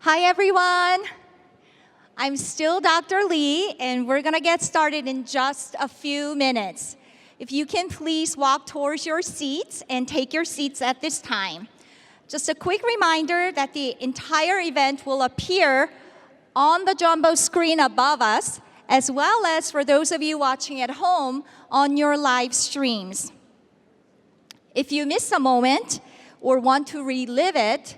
Hi, everyone. I'm still Dr. Lee, and we're going to get started in just a few minutes. If you can please walk towards your seats and take your seats at this time. Just a quick reminder that the entire event will appear on the jumbo screen above us, as well as for those of you watching at home on your live streams. If you miss a moment or want to relive it,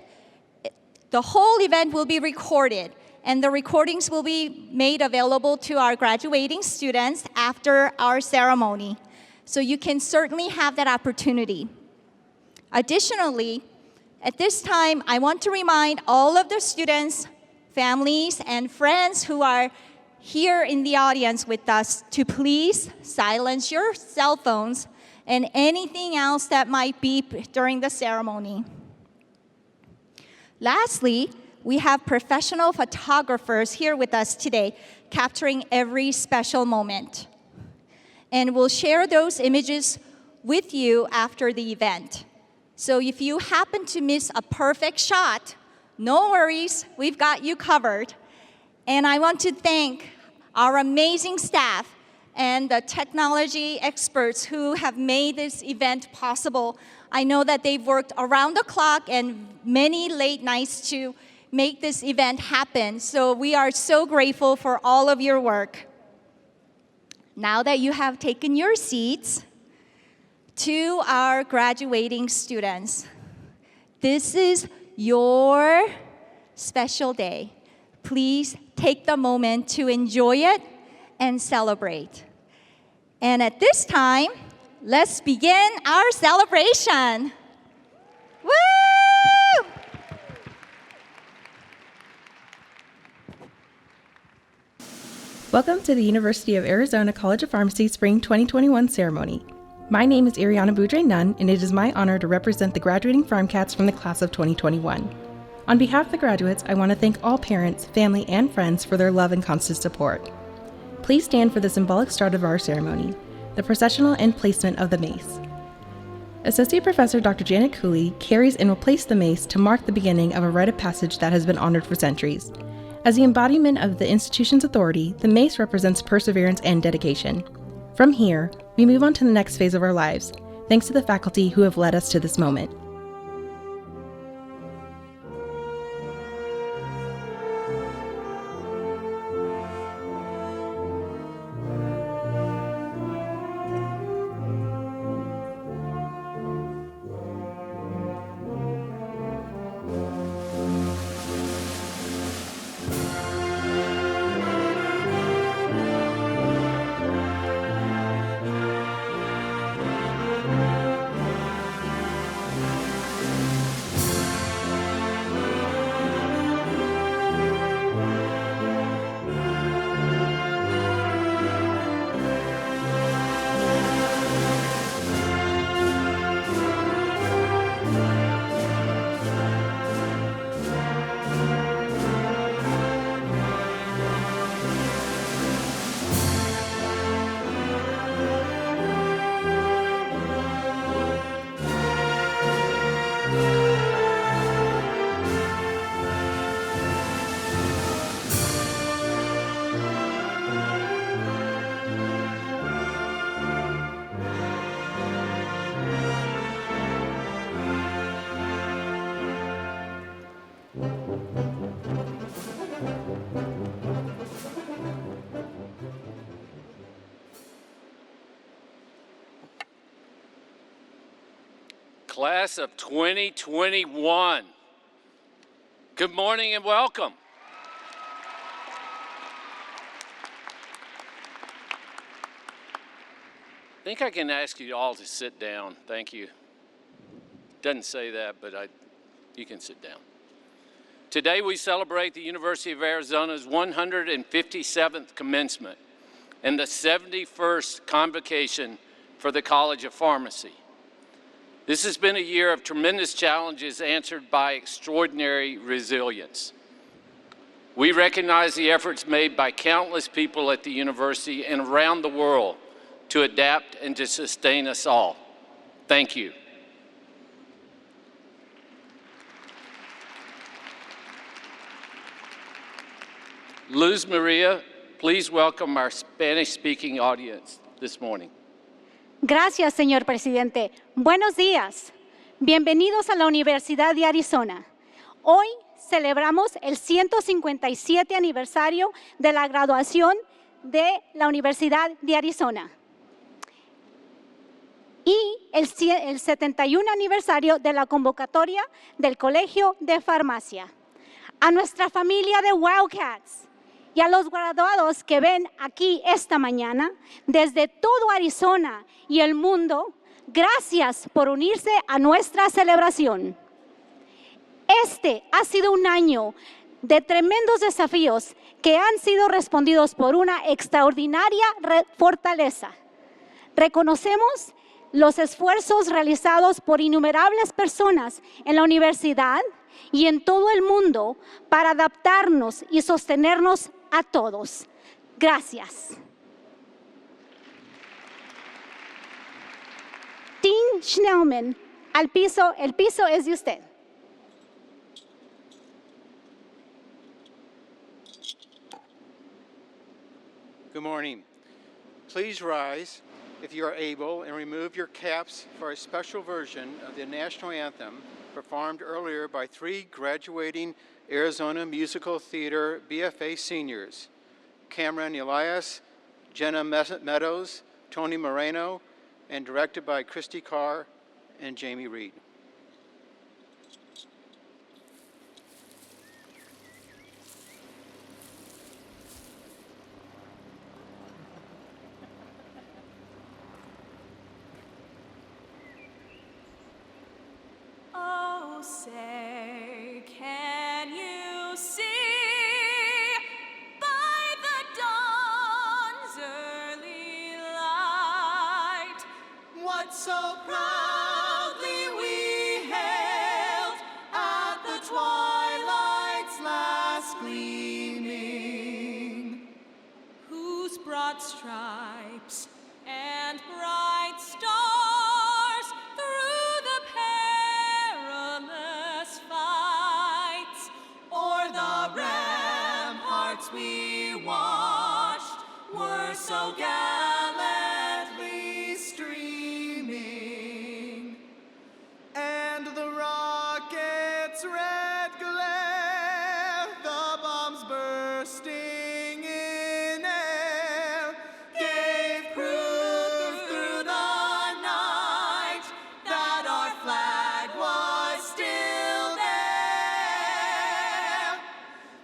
the whole event will be recorded, and the recordings will be made available to our graduating students after our ceremony. So you can certainly have that opportunity. Additionally, at this time, I want to remind all of the students, families, and friends who are here in the audience with us to please silence your cell phones and anything else that might beep during the ceremony. Lastly, we have professional photographers here with us today, capturing every special moment. And we'll share those images with you after the event. So if you happen to miss a perfect shot, no worries, we've got you covered. And I want to thank our amazing staff and the technology experts who have made this event possible. I know that they've worked around the clock and many late nights to make this event happen. So we are so grateful for all of your work. Now that you have taken your seats, to our graduating students, this is your special day. Please take the moment to enjoy it and celebrate. And at this time, let's begin our celebration. Woo! Welcome to the University of Arizona College of Pharmacy Spring 2021 ceremony. My name is Ariana Boudre-Nunn, and it is my honor to represent the graduating PharmCats from the class of 2021. On behalf of the graduates, I want to thank all parents, family, and friends for their love and constant support. Please stand for the symbolic start of our ceremony, the processional and placement of the mace. Associate Professor Dr. Janet Cooley carries and will place the mace to mark the beginning of a rite of passage that has been honored for centuries. As the embodiment of the institution's authority, the mace represents perseverance and dedication. From here, we move on to the next phase of our lives, thanks to the faculty who have led us to this moment. Class of 2021, good morning and welcome. I think I can ask you all to sit down. Thank you. Doesn't say that, but you can sit down. Today we celebrate the University of Arizona's 157th commencement and the 71st convocation for the College of Pharmacy. This has been a year of tremendous challenges answered by extraordinary resilience. We recognize the efforts made by countless people at the university and around the world to adapt and to sustain us all. Thank you. Luz Maria, please welcome our Spanish-speaking audience this morning. Gracias, señor presidente. Buenos días. Bienvenidos a la Universidad de Arizona. Hoy celebramos el 157 aniversario de la graduación de la Universidad de Arizona y el 71 aniversario de la convocatoria del Colegio de Farmacia. A nuestra familia de Wildcats y a los graduados que ven aquí esta mañana, desde todo Arizona y el mundo, gracias por unirse a nuestra celebración. Este ha sido un año de tremendos desafíos que han sido respondidos por una extraordinaria fortaleza. Reconocemos los esfuerzos realizados por innumerables personas en la universidad y en todo el mundo para adaptarnos y sostenernos a todos. Gracias. Dean Schnellman, el piso es de usted. Good morning. Please rise, if you are able, and remove your caps for a special version of the national anthem performed earlier by 3 graduating Arizona Musical Theater BFA seniors, Cameron Elias, Jenna Meadows, Tony Moreno, and directed by Christy Carr and Jamie Reed. Oh, say, can you see by the dawn's early light what so proudly we hailed at the twilight's last gleaming, whose broad stripes and bright stars through the perilous fights o'er the ramparts we watched were so gallantly streaming, and the rocket's red glare, the bombs bursting in air, gave proof through the night that our flag was still there.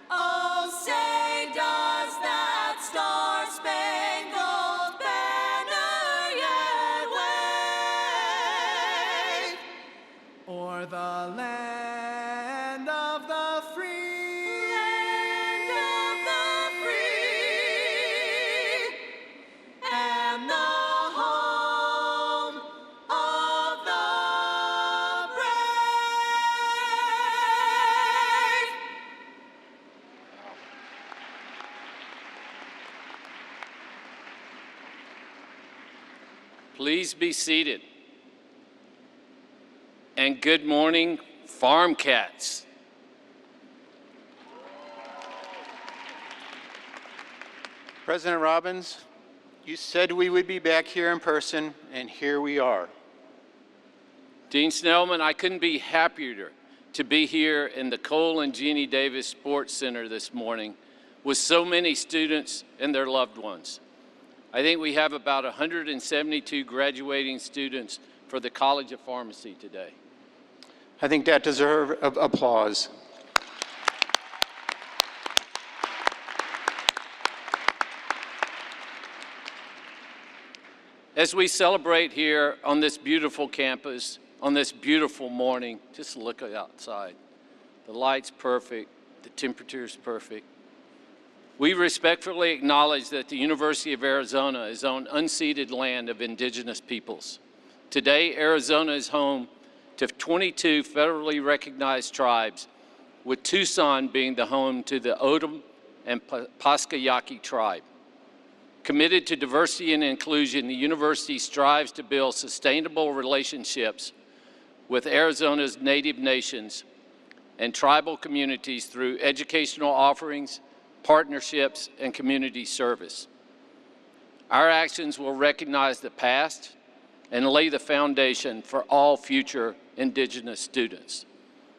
Oh, say, does that star-spangled banner yet wave o'er the land of the free? Land of the free, and the home of the brave. Please be seated. And good morning, Farm Cats. President Robbins, you said we would be back here in person, and here we are. Dean Snellman, I couldn't be happier to be here in the Cole and Jeannie Davis Sports Center this morning with so many students and their loved ones. I think we have about 172 graduating students for the College of Pharmacy today. I think that deserves applause. As we celebrate here on this beautiful campus, on this beautiful morning, just look outside. The light's perfect, the temperature's perfect. We respectfully acknowledge that the University of Arizona is on unceded land of indigenous peoples. Today, Arizona is home to 22 federally recognized tribes, with Tucson being the home to the O'odham and Pascayaki tribe. Committed to diversity and inclusion, the university strives to build sustainable relationships with Arizona's native nations and tribal communities through educational offerings, partnerships, and community service. Our actions will recognize the past and lay the foundation for all future Indigenous students.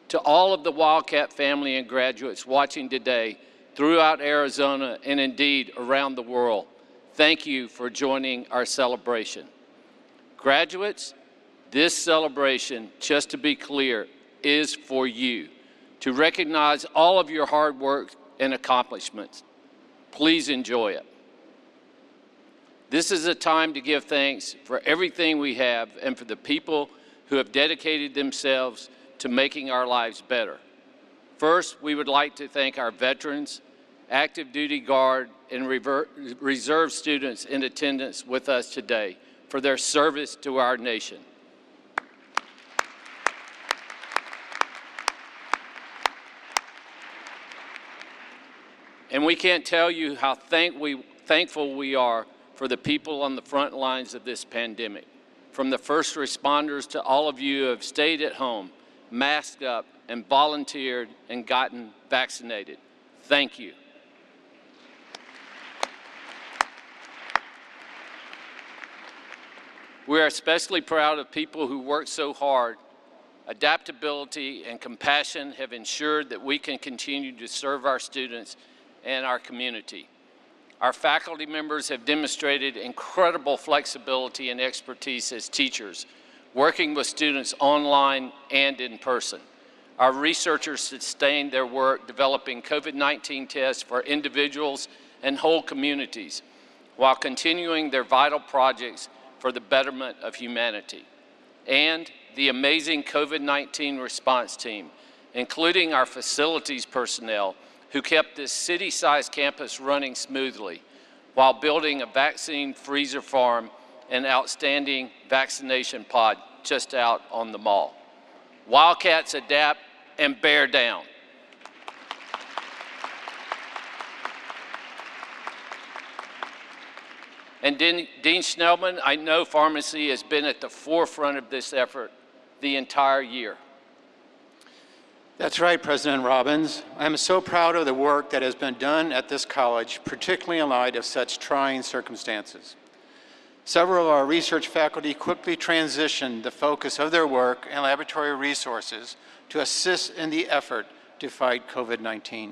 To all of the Wildcat family and graduates watching today throughout Arizona and indeed around the world, thank you for joining our celebration. Graduates, this celebration, just to be clear, is for you, to recognize all of your hard work and accomplishments. Please enjoy it. This is a time to give thanks for everything we have and for the people who have dedicated themselves to making our lives better. First, we would like to thank our veterans, active duty guard, and reserve students in attendance with us today for their service to our nation. And we can't tell you how thankful we are for the people on the front lines of this pandemic. From the first responders to all of you who have stayed at home, masked up, and volunteered and gotten vaccinated. Thank you. We are especially proud of people who work so hard. Adaptability and compassion have ensured that we can continue to serve our students and our community. Our faculty members have demonstrated incredible flexibility and expertise as teachers, working with students online and in person. Our researchers sustained their work developing COVID-19 tests for individuals and whole communities, while continuing their vital projects for the betterment of humanity. And the amazing COVID-19 response team, including our facilities personnel, who kept this city-sized campus running smoothly while building a vaccine freezer farm and outstanding vaccination pod just out on the mall. Wildcats adapt and bear down. And Dean Schnellman, I know pharmacy has been at the forefront of this effort the entire year. That's right, President Robbins. I am so proud of the work that has been done at this college, particularly in light of such trying circumstances. Several of our research faculty quickly transitioned the focus of their work and laboratory resources to assist in the effort to fight COVID-19.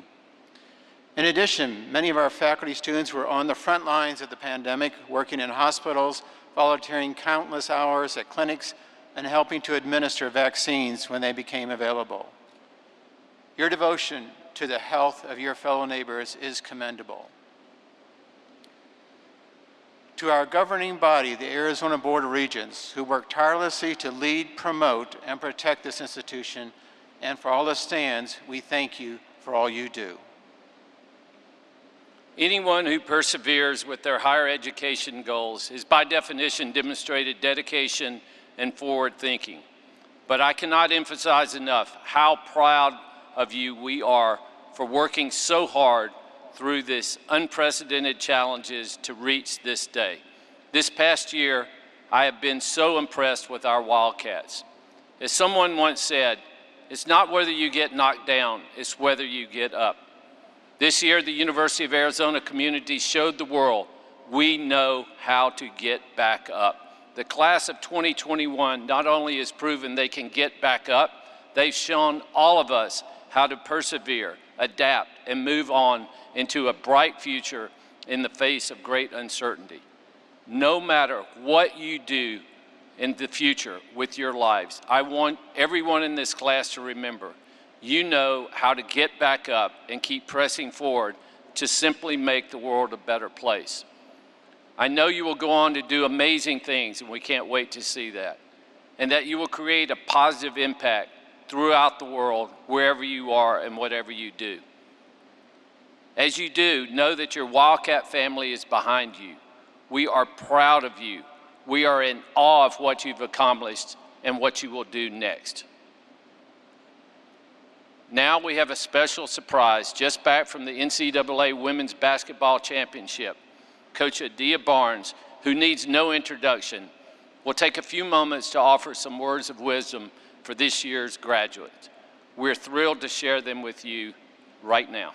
In addition, many of our faculty students were on the front lines of the pandemic, working in hospitals, volunteering countless hours at clinics, and helping to administer vaccines when they became available. Your devotion to the health of your fellow neighbors is commendable. To our governing body, the Arizona Board of Regents, who work tirelessly to lead, promote, and protect this institution, and for all that stands, we thank you for all you do. Anyone who perseveres with their higher education goals is by definition demonstrated dedication and forward thinking. But I cannot emphasize enough how proud of you we are for working so hard through this unprecedented challenges to reach this day. This past year, I have been so impressed with our Wildcats. As someone once said, it's not whether you get knocked down, it's whether you get up. This year, the University of Arizona community showed the world we know how to get back up. The class of 2021 not only has proven they can get back up, they've shown all of us how to persevere, adapt, and move on into a bright future in the face of great uncertainty. No matter what you do in the future with your lives, I want everyone in this class to remember, you know how to get back up and keep pressing forward to simply make the world a better place. I know you will go on to do amazing things, and we can't wait to see that, and that you will create a positive impact throughout the world, wherever you are and whatever you do. As you do, know that your Wildcat family is behind you. We are proud of you. We are in awe of what you've accomplished and what you will do next. Now we have a special surprise just back from the NCAA Women's Basketball Championship. Coach Adia Barnes, who needs no introduction, will take a few moments to offer some words of wisdom for this year's graduates. We're thrilled to share them with you right now.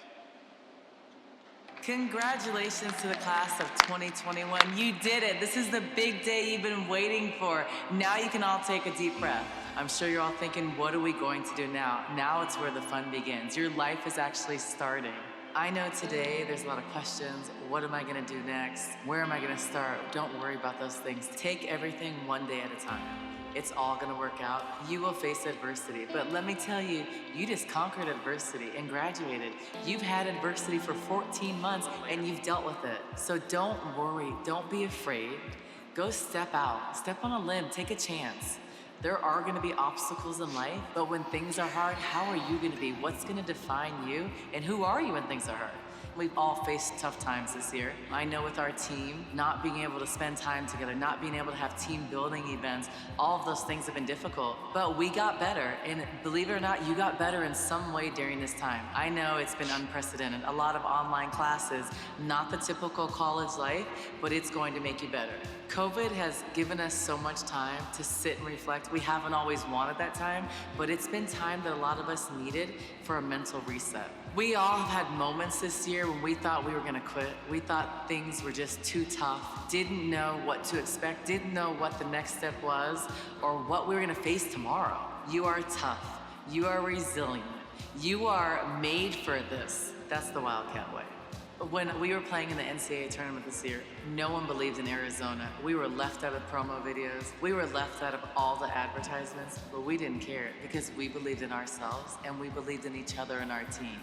Congratulations to the class of 2021. You did it. This is the big day you've been waiting for. Now you can all take a deep breath. I'm sure you're all thinking, what are we going to do now? Now it's where the fun begins. Your life is actually starting. I know today there's a lot of questions. What am I going to do next? Where am I going to start? Don't worry about those things. Take everything one day at a time. It's all gonna work out. You will face adversity, but let me tell you, you just conquered adversity and graduated. You've had adversity for 14 months and you've dealt with it. So don't worry, don't be afraid. Go step out, step on a limb, take a chance. There are gonna be obstacles in life, but when things are hard, how are you gonna be? What's gonna define you? And who are you when things are hard? We've all faced tough times this year. I know with our team, not being able to spend time together, not being able to have team building events, all of those things have been difficult, but we got better. And believe it or not, you got better in some way during this time. I know it's been unprecedented. A lot of online classes, not the typical college life, but it's going to make you better. COVID has given us so much time to sit and reflect. We haven't always wanted that time, but it's been time that a lot of us needed for a mental reset. We all have had moments this year when we thought we were gonna quit. We thought things were just too tough, didn't know what to expect, didn't know what the next step was, or what we were gonna face tomorrow. You are tough, you are resilient, you are made for this. That's the Wildcat way. When we were playing in the NCAA tournament this year, no one believed in Arizona. We were left out of promo videos. We were left out of all the advertisements, but we didn't care because we believed in ourselves and we believed in each other and our team.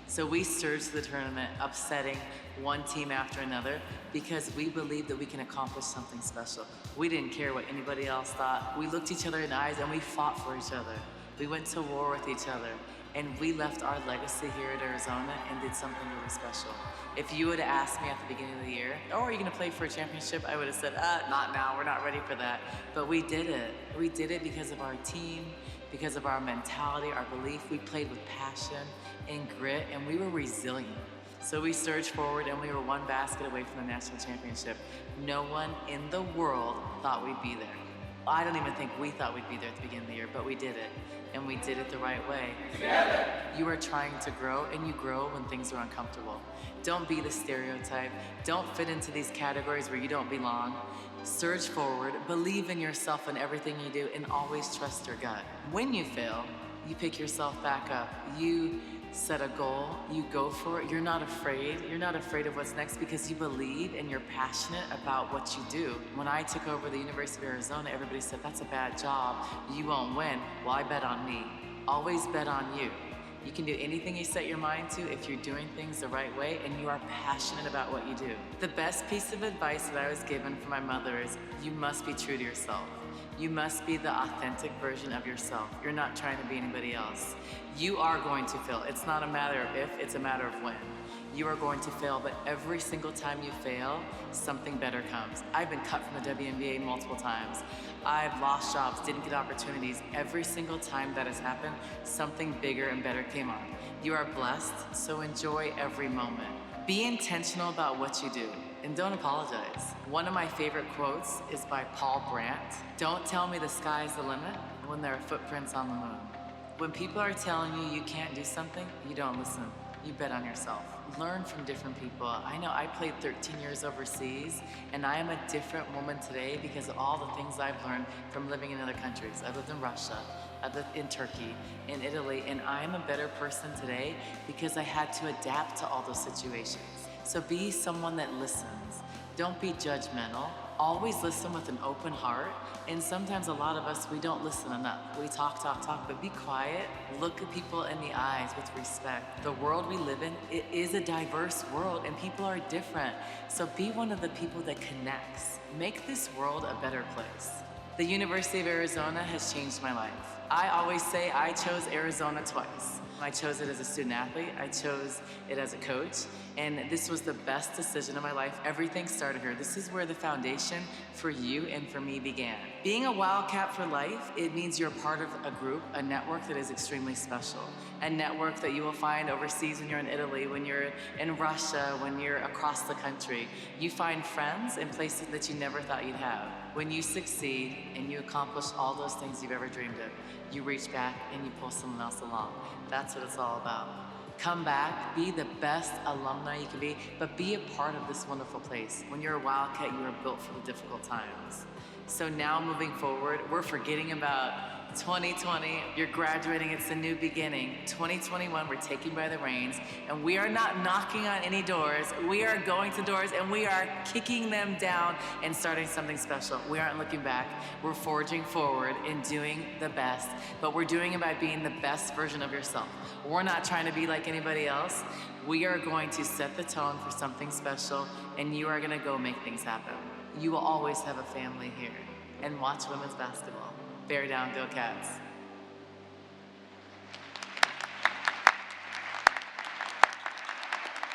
So we surged to the tournament, upsetting one team after another because we believed that we can accomplish something special. We didn't care what anybody else thought. We looked each other in the eyes and we fought for each other. We went to war with each other. And we left our legacy here at Arizona and did something really special. If you would have asked me at the beginning of the year, oh, are you gonna play for a championship? I would have said, not now, we're not ready for that. But we did it. We did it because of our team, because of our mentality, our belief. We played with passion and grit, and we were resilient. So we surged forward and we were one basket away from the national championship. No one in the world thought we'd be there. I don't even think we thought we'd be there at the beginning of the year, but we did it. And we did it the right way. Together. You are trying to grow, and you grow when things are uncomfortable. Don't be the stereotype. Don't fit into these categories where you don't belong. Surge forward, believe in yourself and everything you do, and always trust your gut. When you fail, you pick yourself back up. You set a goal, you go for it. You're not afraid. You're not afraid of what's next because you believe and you're passionate about what you do. When I took over the University of Arizona, everybody said, that's a bad job. You won't win. Well, I bet on me. Always bet on you. You can do anything you set your mind to if you're doing things the right way and you are passionate about what you do. The best piece of advice that I was given from my mother is you must be true to yourself. You must be the authentic version of yourself. You're not trying to be anybody else. You are going to fail. It's not a matter of if, it's a matter of when. You are going to fail, but every single time you fail, something better comes. I've been cut from the WNBA multiple times. I've lost jobs, didn't get opportunities. Every single time that has happened, something bigger and better came on. You are blessed, so enjoy every moment. Be intentional about what you do. And don't apologize. One of my favorite quotes is by Paul Brandt. Don't tell me the sky's the limit when there are footprints on the moon. When people are telling you you can't do something, you don't listen. You bet on yourself. Learn from different people. I know I played 13 years overseas, and I am a different woman today because of all the things I've learned from living in other countries. I lived in Russia, I lived in Turkey, in Italy, and I'm a better person today because I had to adapt to all those situations. So be someone that listens. Don't be judgmental. Always listen with an open heart. And sometimes a lot of us, we don't listen enough. We talk, but be quiet. Look at people in the eyes with respect. The world we live in, it is a diverse world and people are different. So be one of the people that connects. Make this world a better place. The University of Arizona has changed my life. I always say I chose Arizona twice. I chose it as a student athlete, I chose it as a coach, and this was the best decision of my life. Everything started here. This is where the foundation for you and for me began. Being a Wildcat for life, it means you're part of a group, a network that is extremely special. A network that you will find overseas when you're in Italy, when you're in Russia, when you're across the country. You find friends in places that you never thought you'd have. When you succeed and you accomplish all those things you've ever dreamed of, you reach back and you pull someone else along. That's what it's all about. Come back, be the best alumni you can be, but be a part of this wonderful place. When you're a Wildcat, you are built for the difficult times. So now moving forward, we're forgetting about 2020, you're graduating, it's a new beginning. 2021, we're taking by the reins, and we are not knocking on any doors. We are going to doors and we are kicking them down and starting something special. We aren't looking back. We're forging forward and doing the best, but we're doing it by being the best version of yourself. We're not trying to be like anybody else. We are going to set the tone for something special, and you are gonna go make things happen. You will always have a family here, and watch women's basketball. Bear down, go Cats.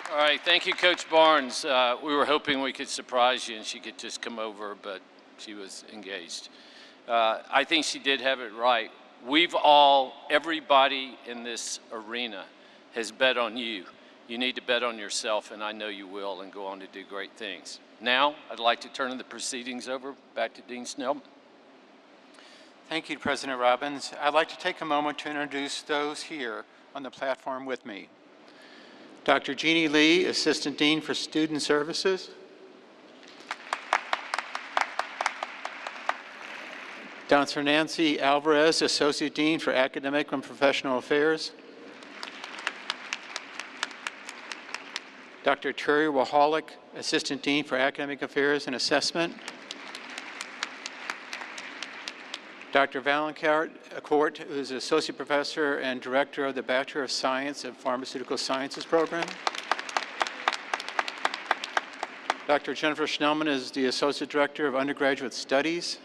All right, thank you, Coach Barnes. We were hoping we could surprise you and she could just come over, but she was engaged. I think she did have it right. Everybody in this arena has bet on you. You need to bet on yourself, and I know you will, and go on to do great things. Now, I'd like to turn the proceedings over back to Dean Snell. Thank you, President Robbins. I'd like to take a moment to introduce those here on the platform with me. Dr. Jeannie Lee, Assistant Dean for Student Services. Dr. Nancy Alvarez, Associate Dean for Academic and Professional Affairs. Dr. Terry Wahalik, Assistant Dean for Academic Affairs and Assessment. Dr. Valencourt, who is Associate Professor and Director of the Bachelor of Science of Pharmaceutical Sciences program. Dr. Jennifer Schnellman is the Associate Director of Undergraduate Studies.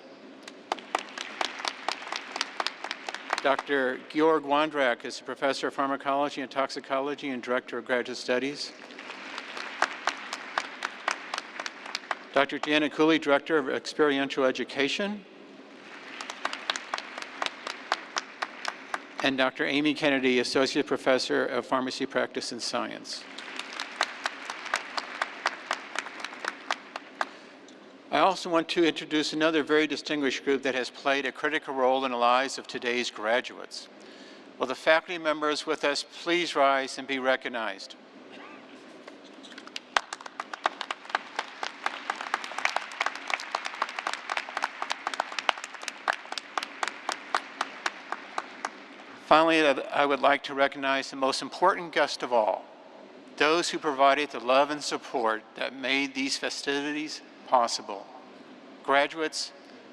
Dr. Georg Wondrak is a Professor of Pharmacology and Toxicology and Director of Graduate Studies. Dr. Deanna Cooley, Director of Experiential Education. And Dr. Amy Kennedy, Associate Professor of Pharmacy Practice and Science. I also want to introduce another very distinguished group that has played a critical role in the lives of today's graduates. Will the faculty members with us please rise and be recognized? Finally, I would like to recognize the most important guest of all, those who provided the love and support that made these festivities possible. Graduates,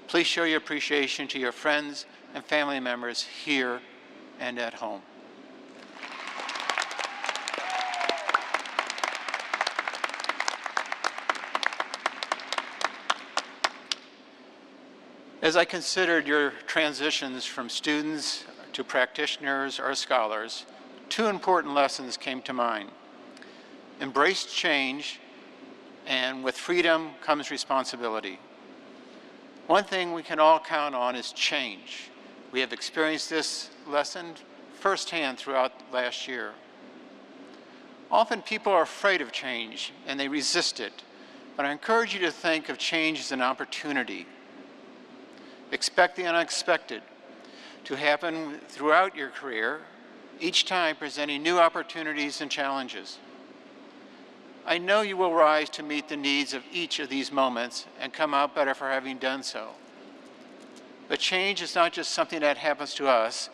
please show your appreciation to your friends and family members here and at home. As I considered your transitions from students to practitioners or scholars, two important lessons came to mind. Embrace change, and with freedom comes responsibility. One thing we can all count on is change. We have experienced this lesson firsthand throughout last year. Often people are afraid of change and they resist it, but I encourage you to think of change as an opportunity. Expect the unexpected to happen throughout your career, each time presenting new opportunities and challenges. I know you will rise to meet the needs of each of these moments and come out better for having done so. But change is not just something that happens to us.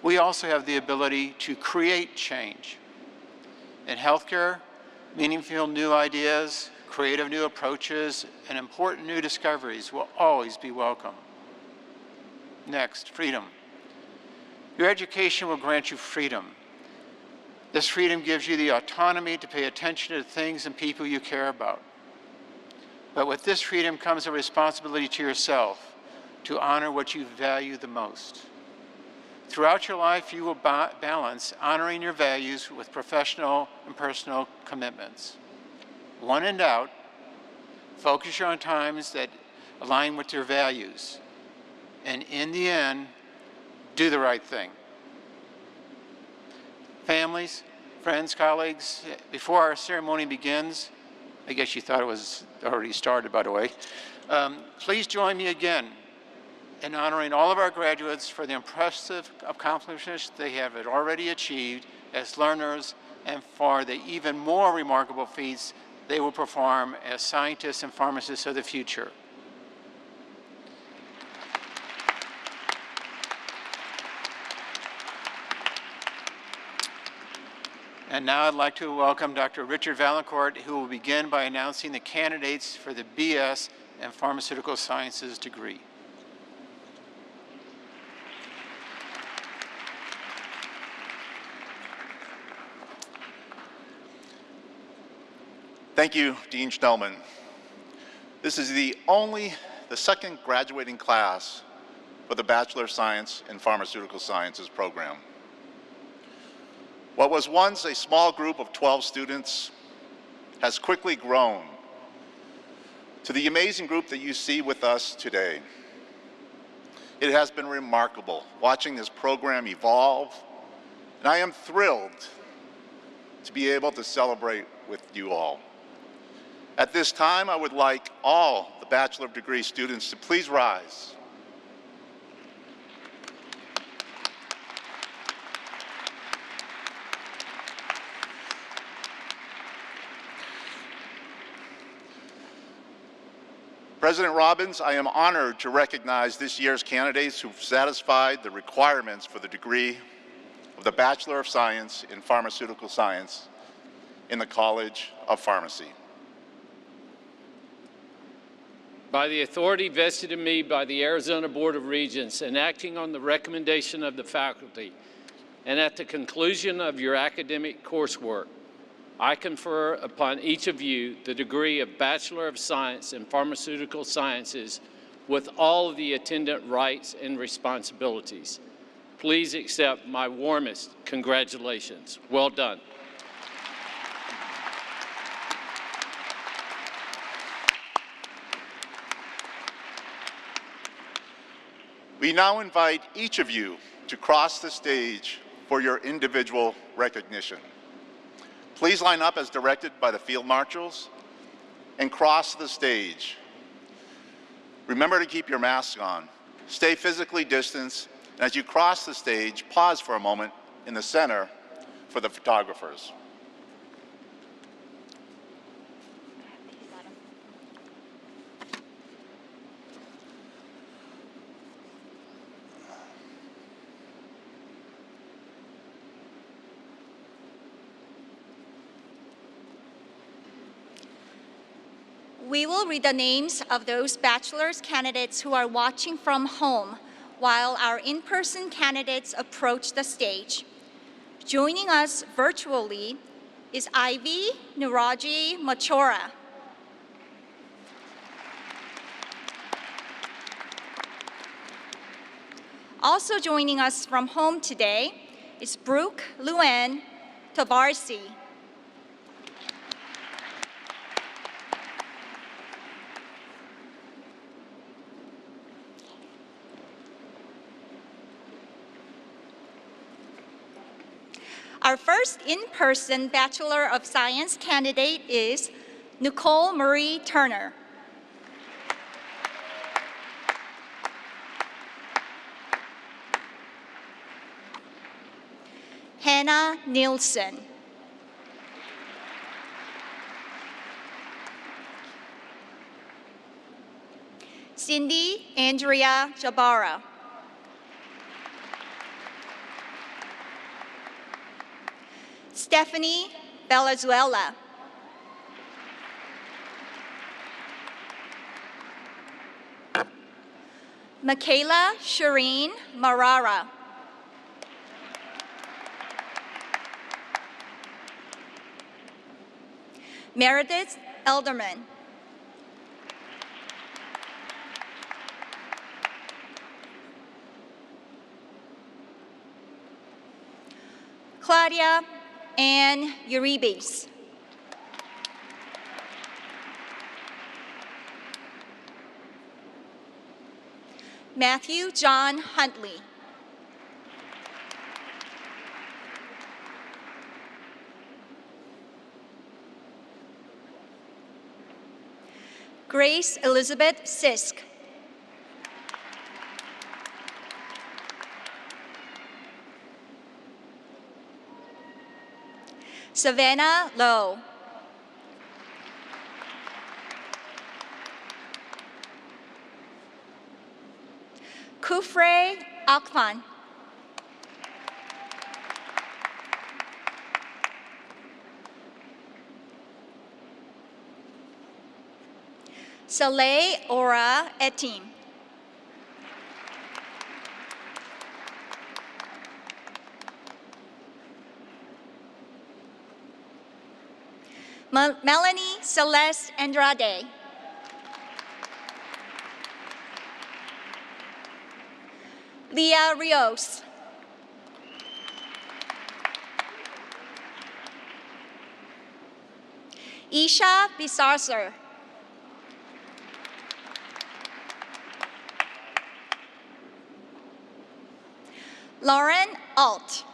We also have the ability to create change. In healthcare, meaningful new ideas, creative new approaches, and important new discoveries will always be welcome. Next, freedom. Your education will grant you freedom. This freedom gives you the autonomy to pay attention to things and people you care about. But with this freedom comes a responsibility to yourself to honor what you value the most. Throughout your life, you will balance honoring your values with professional and personal commitments. When in doubt, focus on times that align with your values. And in the end, do the right thing. Families, friends, colleagues, before our ceremony begins, I guess you thought it was already started, by the way, please join me again in honoring all of our graduates for the impressive accomplishments they have already achieved as learners, and for the even more remarkable feats they will perform as scientists and pharmacists of the future. And now I'd like to welcome Dr. Richard Valancourt, who will begin by announcing the candidates for the BS in Pharmaceutical Sciences degree. Thank you, Dean Schnellman. This is the second graduating class for the Bachelor of Science in Pharmaceutical Sciences program. What was once a small group of 12 students has quickly grown to the amazing group that you see with us today. It has been remarkable watching this program evolve, and I am thrilled to be able to celebrate with you all. At this time, I would like all the Bachelor of Degree students to please rise. President Robbins, I am honored to recognize this year's candidates who've satisfied the requirements for the degree of the Bachelor of Science in Pharmaceutical Science in the College of Pharmacy. By the authority vested in me by the Arizona Board of Regents and acting on the recommendation of the faculty, and at the conclusion of your academic coursework, I confer upon each of you the degree of Bachelor of Science in Pharmaceutical Sciences with all of the attendant rights and responsibilities. Please accept my warmest congratulations. Well done. We now invite each of you to cross the stage for your individual recognition. Please line up as directed by the field marshals and cross the stage. Remember to keep your masks on. Stay physically distanced, and as you cross the stage, pause for a moment in the center for the photographers. We will read the names of those bachelor's candidates who are watching from home while our in-person candidates approach the stage. Joining us virtually is Ivy Nuraji Machora. Also joining us from home today is Brooke Luann Tavarsi. Our first in-person Bachelor of Science candidate is Nicole Marie Turner. Hannah Nielsen. Cindy Andrea Jabara. Stephanie Valenzuela. Michaela Shireen Marara. Meredith Elderman. Claudia Ann Uribes. Matthew John Huntley. Grace Elizabeth Sisk. Savannah Lowe. Kufre Akpan. Saleh Ora Etim. Melanie Celeste Andrade. Leah Rios. Isha Bisarser. Lauren Alt.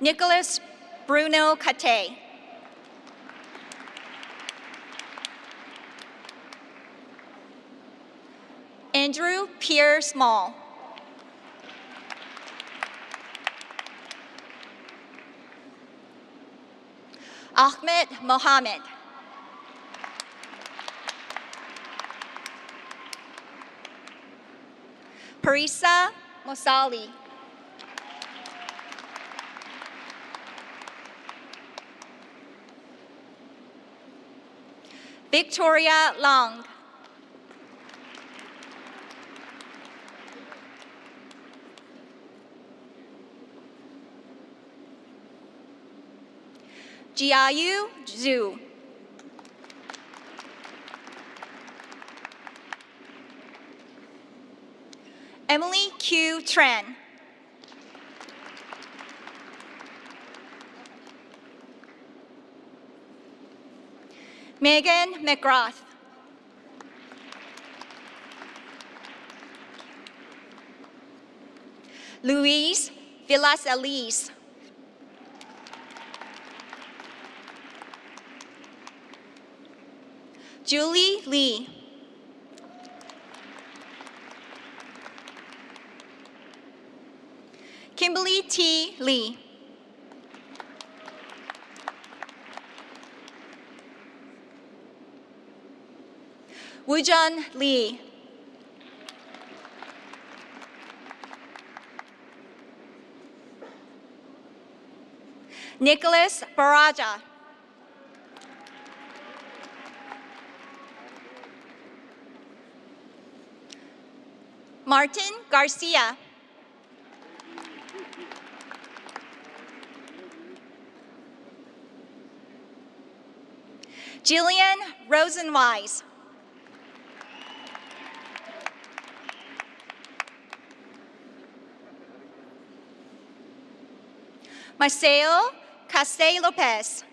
Nicholas Bruno Cate. Andrew Pierre Small. Ahmed Mohammed. Parisa Mosali. Victoria Long. Jiayu Zhu. Emily Q. Tran. Megan McGrath. Louise Villas Elise. Julie Lee. Kimberly T. Lee. Wujun Lee. Nicholas Baraja. Martin Garcia. Jillian Rosenwise. Maceo Castell Lopez.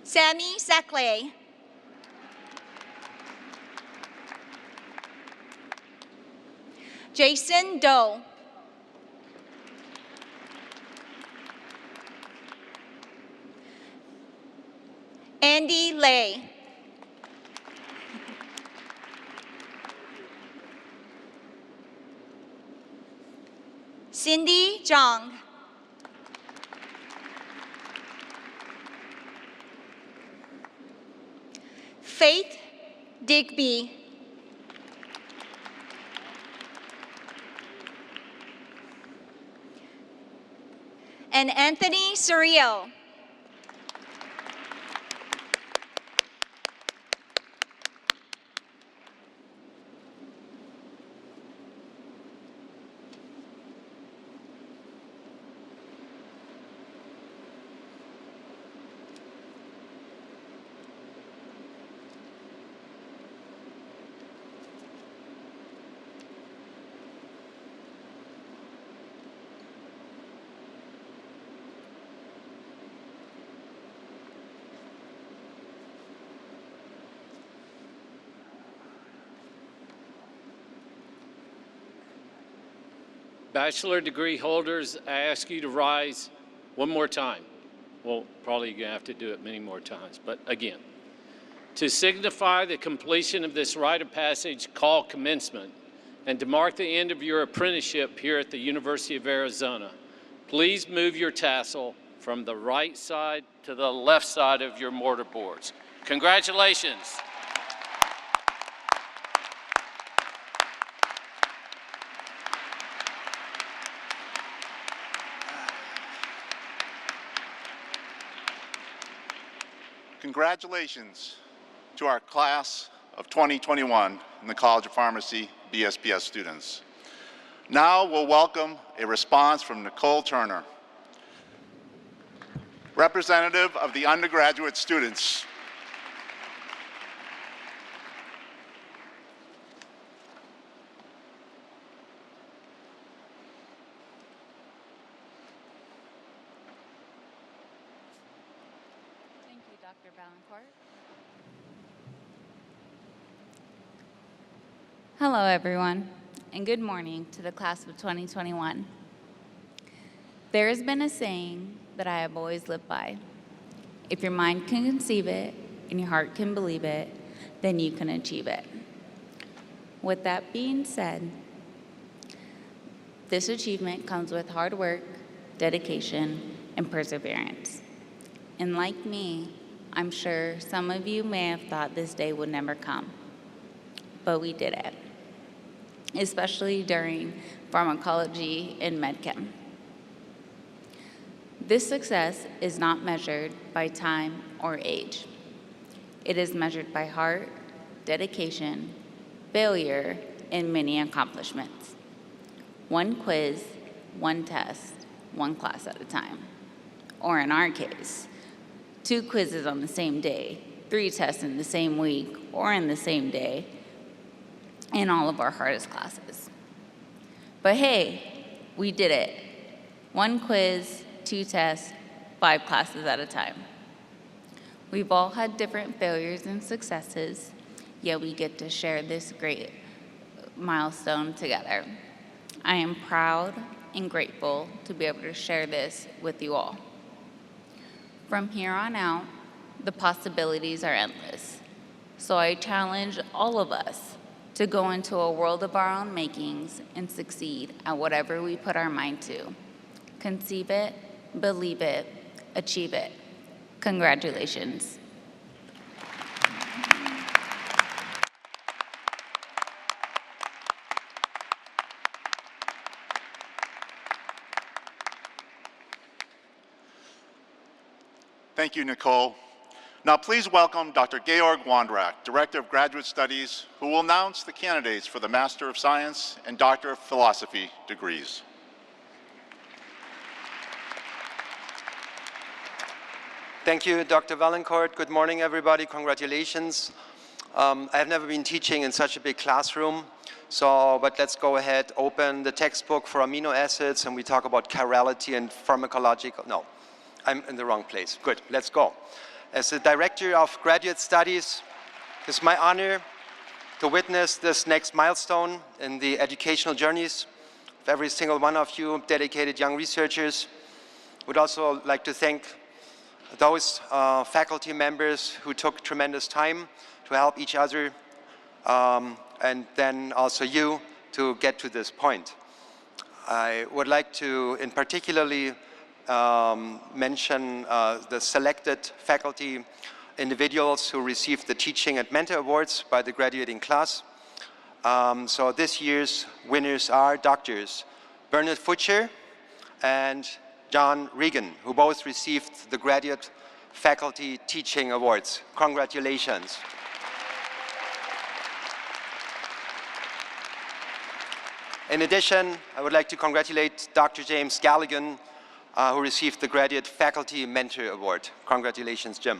Sammy Zackley. Jason Doe. Andy Lay. Cindy Zhang. Faith Digby. And Anthony Surreal. Bachelor degree holders, I ask you to rise one more time. Well, probably you're going to have to do it many more times, but again. To signify the completion of this rite of passage called commencement, and to mark the end of your apprenticeship here at the University of Arizona, please move your tassel from the right side to the left side of your mortar boards. Congratulations. Congratulations to our class of 2021 in the College of Pharmacy BSPS students. Now we'll welcome a response from Nicole Turner, representative of the undergraduate students. Thank you, Dr. Valancourt. Hello, everyone, and good morning to the class of 2021. There has been a saying that I have always lived by. If your mind can conceive it and your heart can believe it, then you can achieve it. With that being said, this achievement comes with hard work, dedication, and perseverance. And like me, I'm sure some of you may have thought this day would never come, but we did it, especially during pharmacology and medchem. This success is not measured by time or age. It is measured by heart, dedication, failure, and many accomplishments. One quiz, one test, one class at a time. Or in our case, 2 quizzes on the same day, 3 tests in the same week or in the same day, in all of our hardest classes. But hey, we did it. 1 quiz, 2 tests, 5 classes at a time. We've all had different failures and successes, yet we get to share this great milestone together. I am proud and grateful to be able to share this with you all. From here on out, the possibilities are endless. So I challenge all of us to go into a world of our own makings and succeed at whatever we put our mind to. Conceive it, believe it, achieve it. Congratulations. Thank you, Nicole. Now please welcome Dr. Georg Wondrak, Director of Graduate Studies, who will announce the candidates for the Master of Science and Doctor of Philosophy degrees. Thank you, Dr. Valancourt. Good morning, everybody. Congratulations. I have never been teaching in such a big classroom, but let's go ahead, open the textbook for amino acids, and we talk about chirality and pharmacological. No, I'm in the wrong place. Good, let's go. As the Director of Graduate Studies, it's my honor to witness this next milestone in the educational journeys of every single one of you dedicated young researchers. Would also like to thank those faculty members who took tremendous time to help each other, and then also you to get to this point. I would like to, in particularly, mention the selected faculty individuals who received the Teaching and Mentor Awards by the graduating class. So this year's winners are Doctors Bernard Futcher and John Regan, who both received the Graduate Faculty Teaching Awards. Congratulations. In addition, I would like to congratulate Dr. James Galligan, who received the Graduate Faculty Mentor Award. Congratulations, Jim.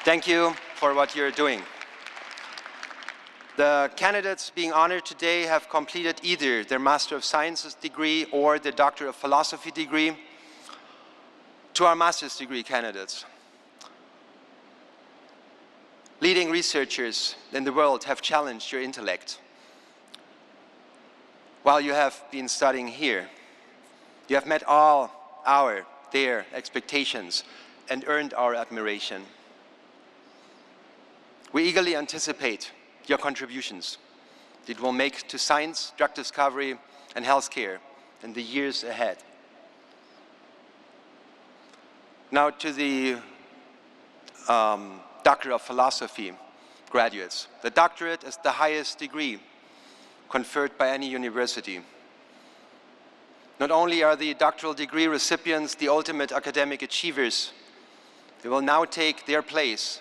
Thank you for what you're doing. The candidates being honored today have completed either their Master of Sciences degree or their Doctor of Philosophy degree. To our master's degree candidates, leading researchers in the world have challenged your intellect while you have been studying here. You have met all their expectations and earned our admiration. We eagerly anticipate your contributions it will make to science, drug discovery, and healthcare in the years ahead. Now to the Doctor of Philosophy graduates. The doctorate is the highest degree conferred by any university. Not only are the doctoral degree recipients the ultimate academic achievers, they will now take their place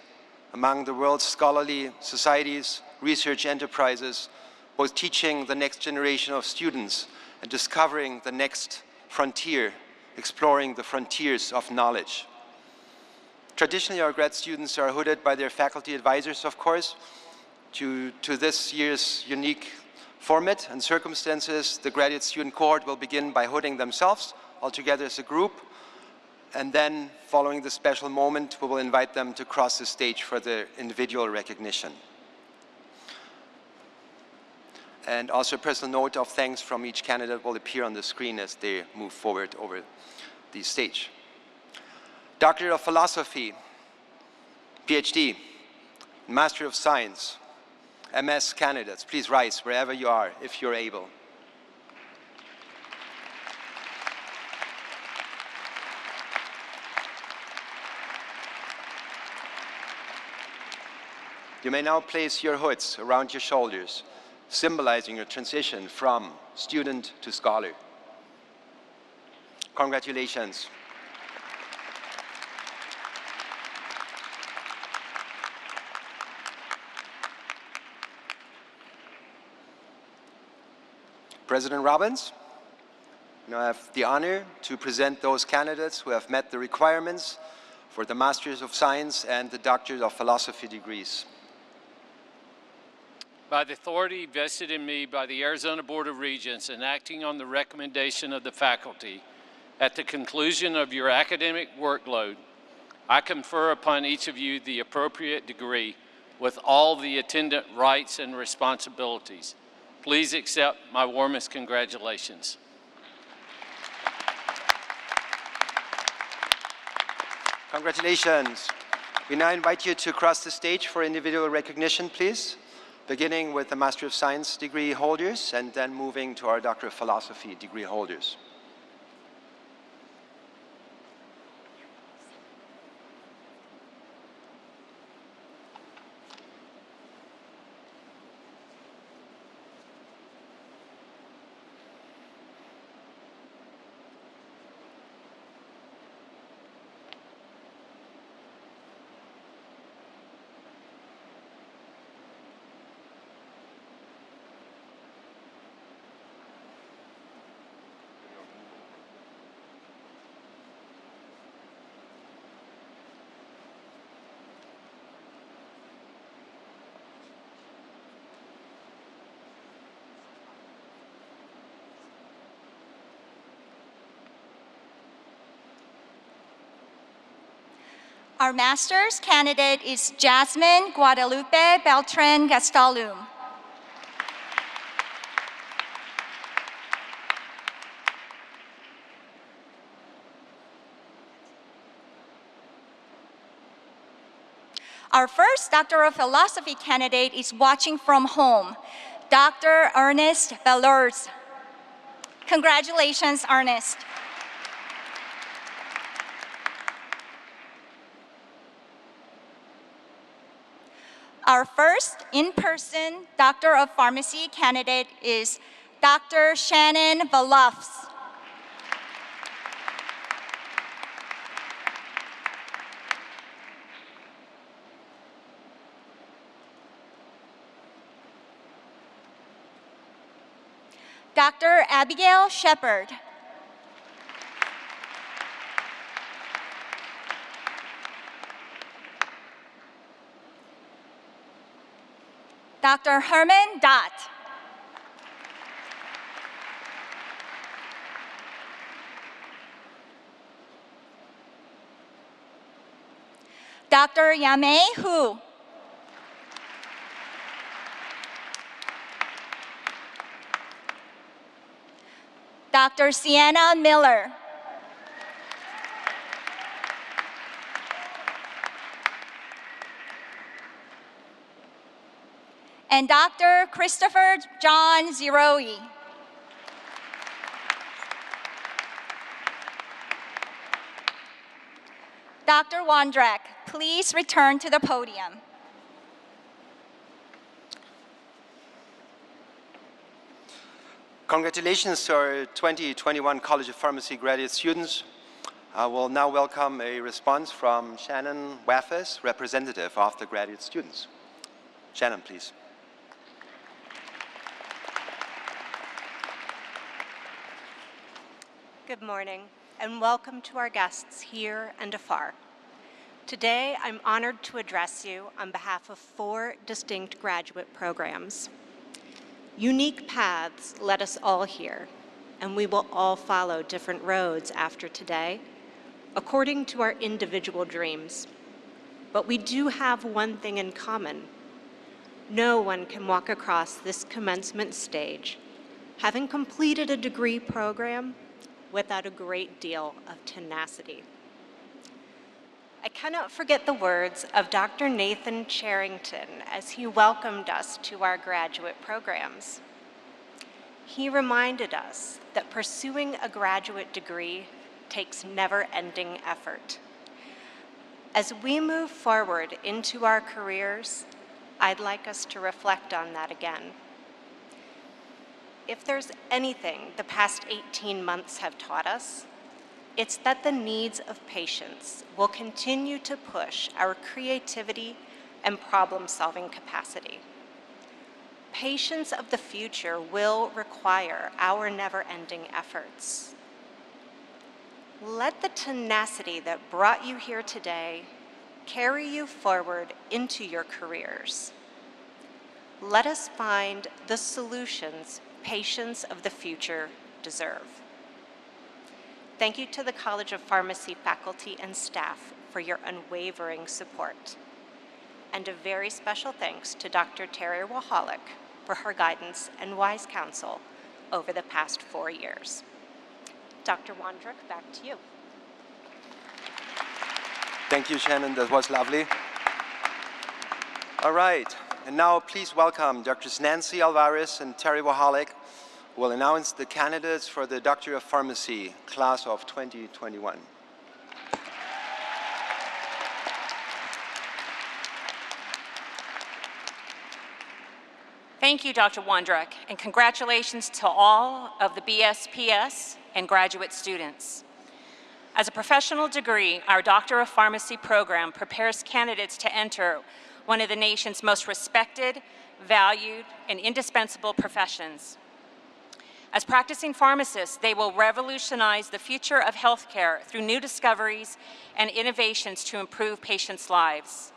among the world's scholarly societies, research enterprises, both teaching the next generation of students and discovering the next frontier, exploring the frontiers of knowledge. Traditionally, our grad students are hooded by their faculty advisors, of course. To this year's unique format and circumstances, the graduate student cohort will begin by hooding themselves all together as a group, and then following the special moment, we will invite them to cross the stage for their individual recognition. And also a personal note of thanks from each candidate will appear on the screen as they move forward over the stage. Doctor of Philosophy, PhD, Master of Science, MS candidates, please rise wherever you are, if you're able. You may now place your hoods around your shoulders, symbolizing your transition from student to scholar. Congratulations. President Robbins, now I have the honor to present those candidates who have met the requirements for the Masters of Science and the Doctors of Philosophy degrees. By the authority vested in me by the Arizona Board of Regents and acting on the recommendation of the faculty, at the conclusion of your academic workload, I confer upon each of you the appropriate degree with all the attendant rights and responsibilities. Please accept my warmest congratulations. Congratulations. We now invite you to cross the stage for individual recognition, please, beginning with the Master of Science degree holders and then moving to our Doctor of Philosophy degree holders. Our master's candidate is Jasmine Guadalupe Beltran Gastalum. Our first Doctor of Philosophy candidate is watching from home, Dr. Ernest Bellers. Congratulations, Ernest. Our first in-person Doctor of Pharmacy candidate is Dr. Shannon Valufs. Dr. Abigail Shepard. Dr. Herman Dott. Dr. Yamei Hu. Dr. Sienna Miller. and Dr. Christopher John Zeroe. Dr. Wondrak, please return to the podium. Congratulations to our 2021 College of Pharmacy graduate students. I will now welcome a response from Shannon Waffes, representative of the graduate students. Shannon, please. Good morning, and welcome to our guests here and afar. Today, I'm honored to address you on behalf of 4 distinct graduate programs. Unique paths led us all here, and we will all follow different roads after today, according to our individual dreams. But we do have one thing in common. No one can walk across this commencement stage, having completed a degree program, without a great deal of tenacity. I cannot forget the words of Dr. Nathan Charrington as he welcomed us to our graduate programs. He reminded us that pursuing a graduate degree takes never-ending effort. As we move forward into our careers, I'd like us to reflect on that again. If there's anything the past 18 months have taught us, it's that the needs of patients will continue to push our creativity and problem-solving capacity. Patients of the future will require our never-ending efforts. Let the tenacity that brought you here today carry you forward into your careers. Let us find the solutions patients of the future deserve. Thank you to the College of Pharmacy faculty and staff for your unwavering support. And a very special thanks to Dr. Terry Wahalik for her guidance and wise counsel over the past 4 years. Dr. Wondrak, back to you. Thank you, Shannon. That was lovely. All right. And now please welcome Drs. Nancy Alvarez and Terry Wahalik, who will announce the candidates for the Doctor of Pharmacy class of 2021. Thank you, Dr. Wondrak, and congratulations to all of the BSPS and graduate students. As a professional degree, our Doctor of Pharmacy program prepares candidates to enter one of the nation's most respected, valued, and indispensable professions. As practicing pharmacists, they will revolutionize the future of healthcare through new discoveries and innovations to improve patients' lives.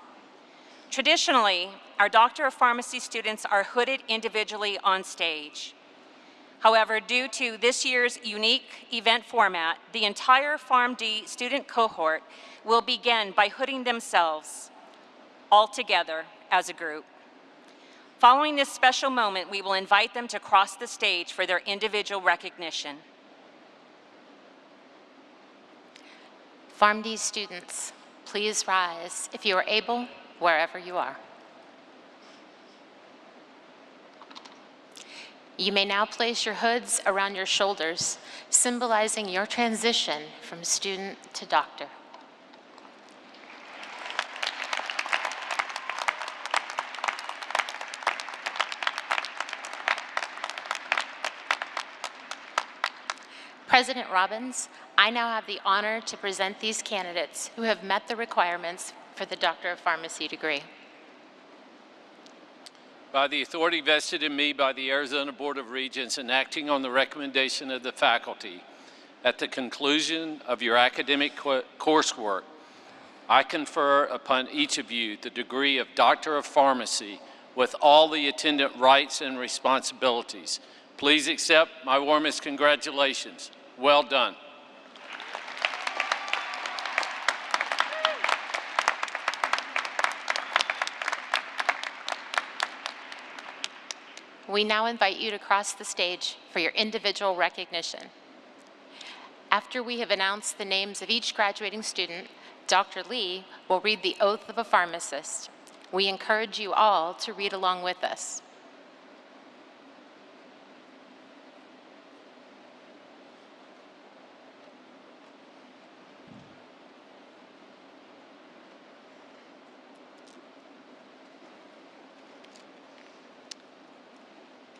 Traditionally, our Doctor of Pharmacy students are hooded individually on stage. However, due to this year's unique event format, the entire PharmD student cohort will begin by hooding themselves all together as a group. Following this special moment, we will invite them to cross the stage for their individual recognition. PharmD students, please rise if you are able, wherever you are. You may now place your hoods around your shoulders, symbolizing your transition from student to doctor. President Robbins, I now have the honor to present these candidates who have met the requirements for the Doctor of Pharmacy degree. By the authority vested in me by the Arizona Board of Regents and acting on the recommendation of the faculty, at the conclusion of your academic coursework, I confer upon each of you the degree of Doctor of Pharmacy with all the attendant rights and responsibilities. Please accept my warmest congratulations. Well done. We now invite you to cross the stage for your individual recognition. After we have announced the names of each graduating student, Dr. Lee will read the oath of a pharmacist. We encourage you all to read along with us.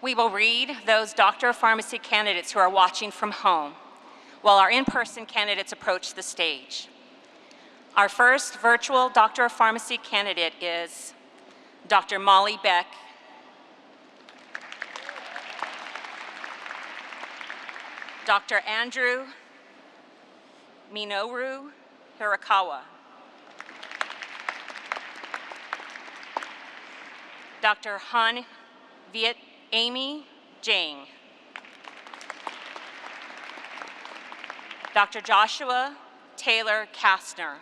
we will read those Doctor of Pharmacy candidates who are watching from home, while our in-person candidates approach the stage. Our first virtual Doctor of Pharmacy candidate is Dr. Molly Beck. Dr. Andrew Minoru Hirakawa. Dr. Han Viet Amy Jang. Dr. Joshua Taylor Kastner.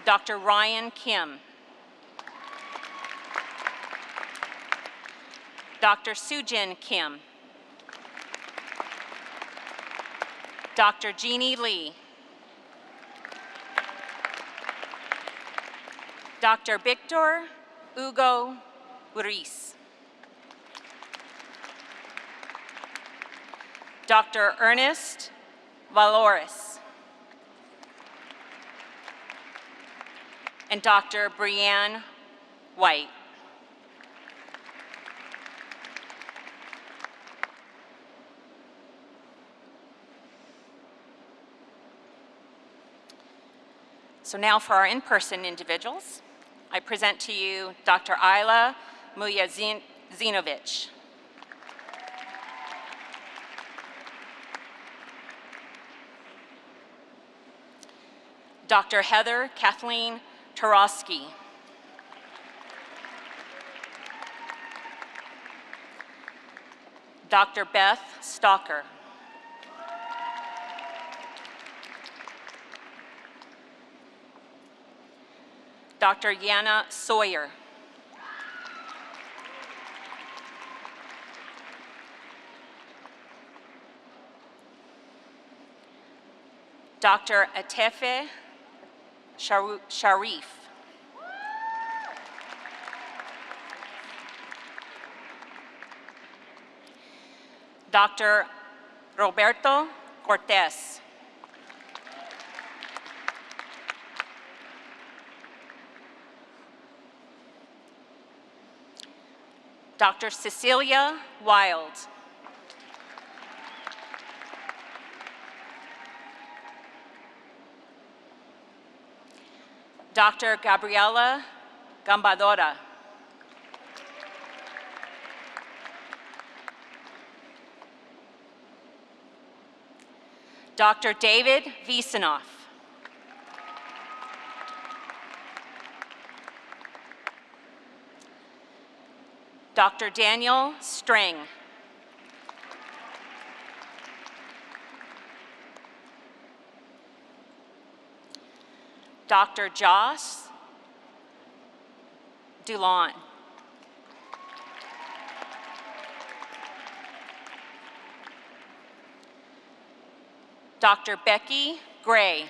Dr. Ryan Kim. Dr. Sujin Kim. Dr. Jeannie Lee. Dr. Victor Hugo Ruiz. Dr. Ernest Valores. And Dr. Brianne White. So now for our in-person individuals, I present to you Dr. Ayla Mujazinovic. Dr. Heather Kathleen Tarosky. Dr. Beth Stalker. Dr. Yana Sawyer. Dr. Atefe Sharif. Dr. Roberto Cortez. Dr. Cecilia Wild. Dr. Gabriela Gambadora. Dr. David Visanoff. Dr. Daniel Strang. Dr. Joss Dulon. Dr. Becky Gray.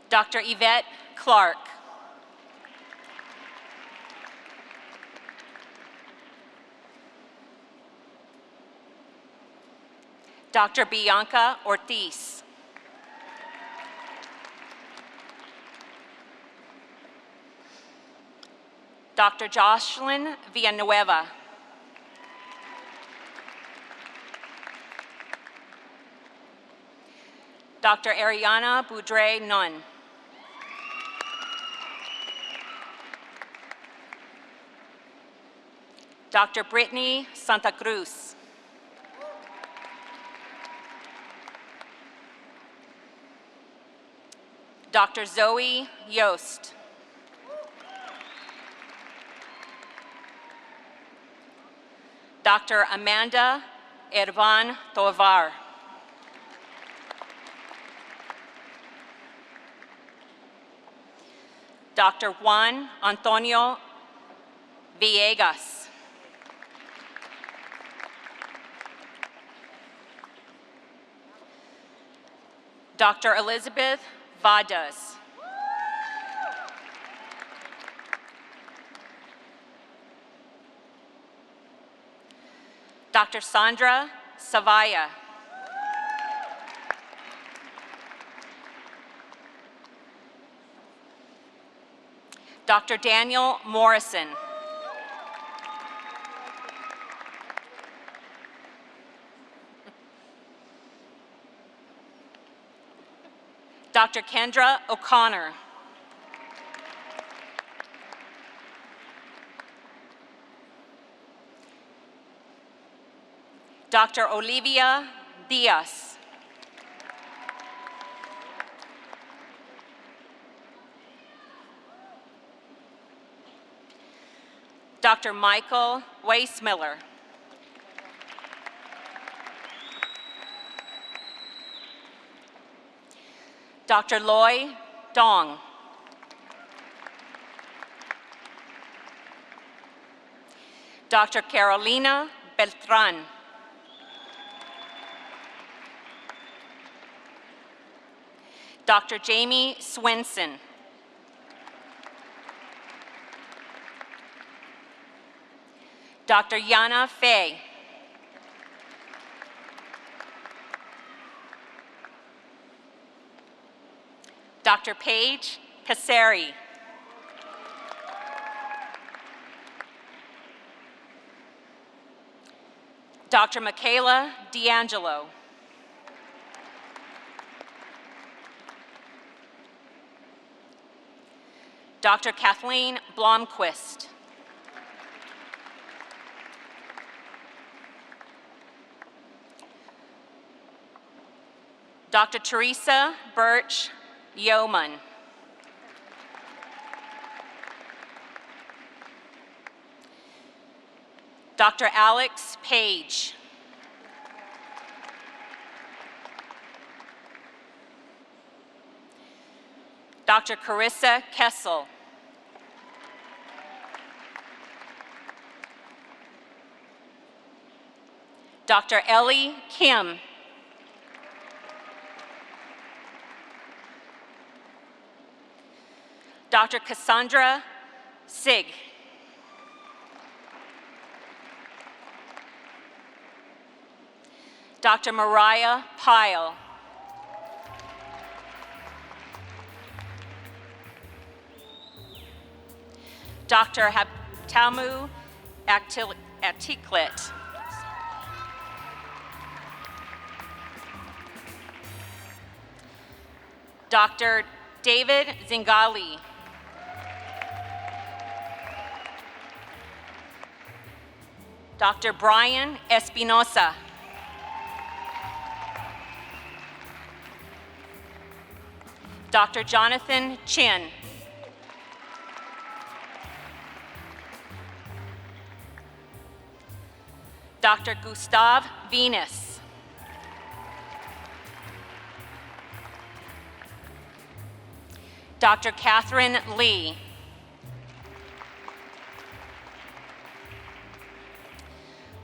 Dr. Yvette Clark. Dr. Bianca Ortiz. Dr. Jocelyn Villanueva. Dr. Ariana Boudre Nunn. Dr. Brittany Santa Cruz. Dr. Zoe Yost. Dr. Amanda Ervan Tovar. Dr. Juan Antonio Villegas. Dr. Elizabeth Vadas. Dr. Sandra Savaya. Dr. Daniel Morrison. Dr. Kendra O'Connor. Dr. Olivia Diaz. Dr. Michael Weissmiller. Dr. Loy Dong. Dr. Carolina Beltran. Dr. Jamie Swenson. Dr. Yana Fay. Dr. Paige Casari. Dr. Michaela D'Angelo. Dr. Kathleen Blomquist. Dr. Teresa Birch Yeoman. Dr. Alex Page. Dr. Carissa Kessel. Dr. Ellie Kim. Dr. Cassandra Sig. Dr. Mariah Pyle. Dr. Habtamu Atiklit. Dr. David Zingali. Dr. Brian Espinosa. Dr. Jonathan Chin. Dr. Gustav Venus. Dr. Catherine Lee.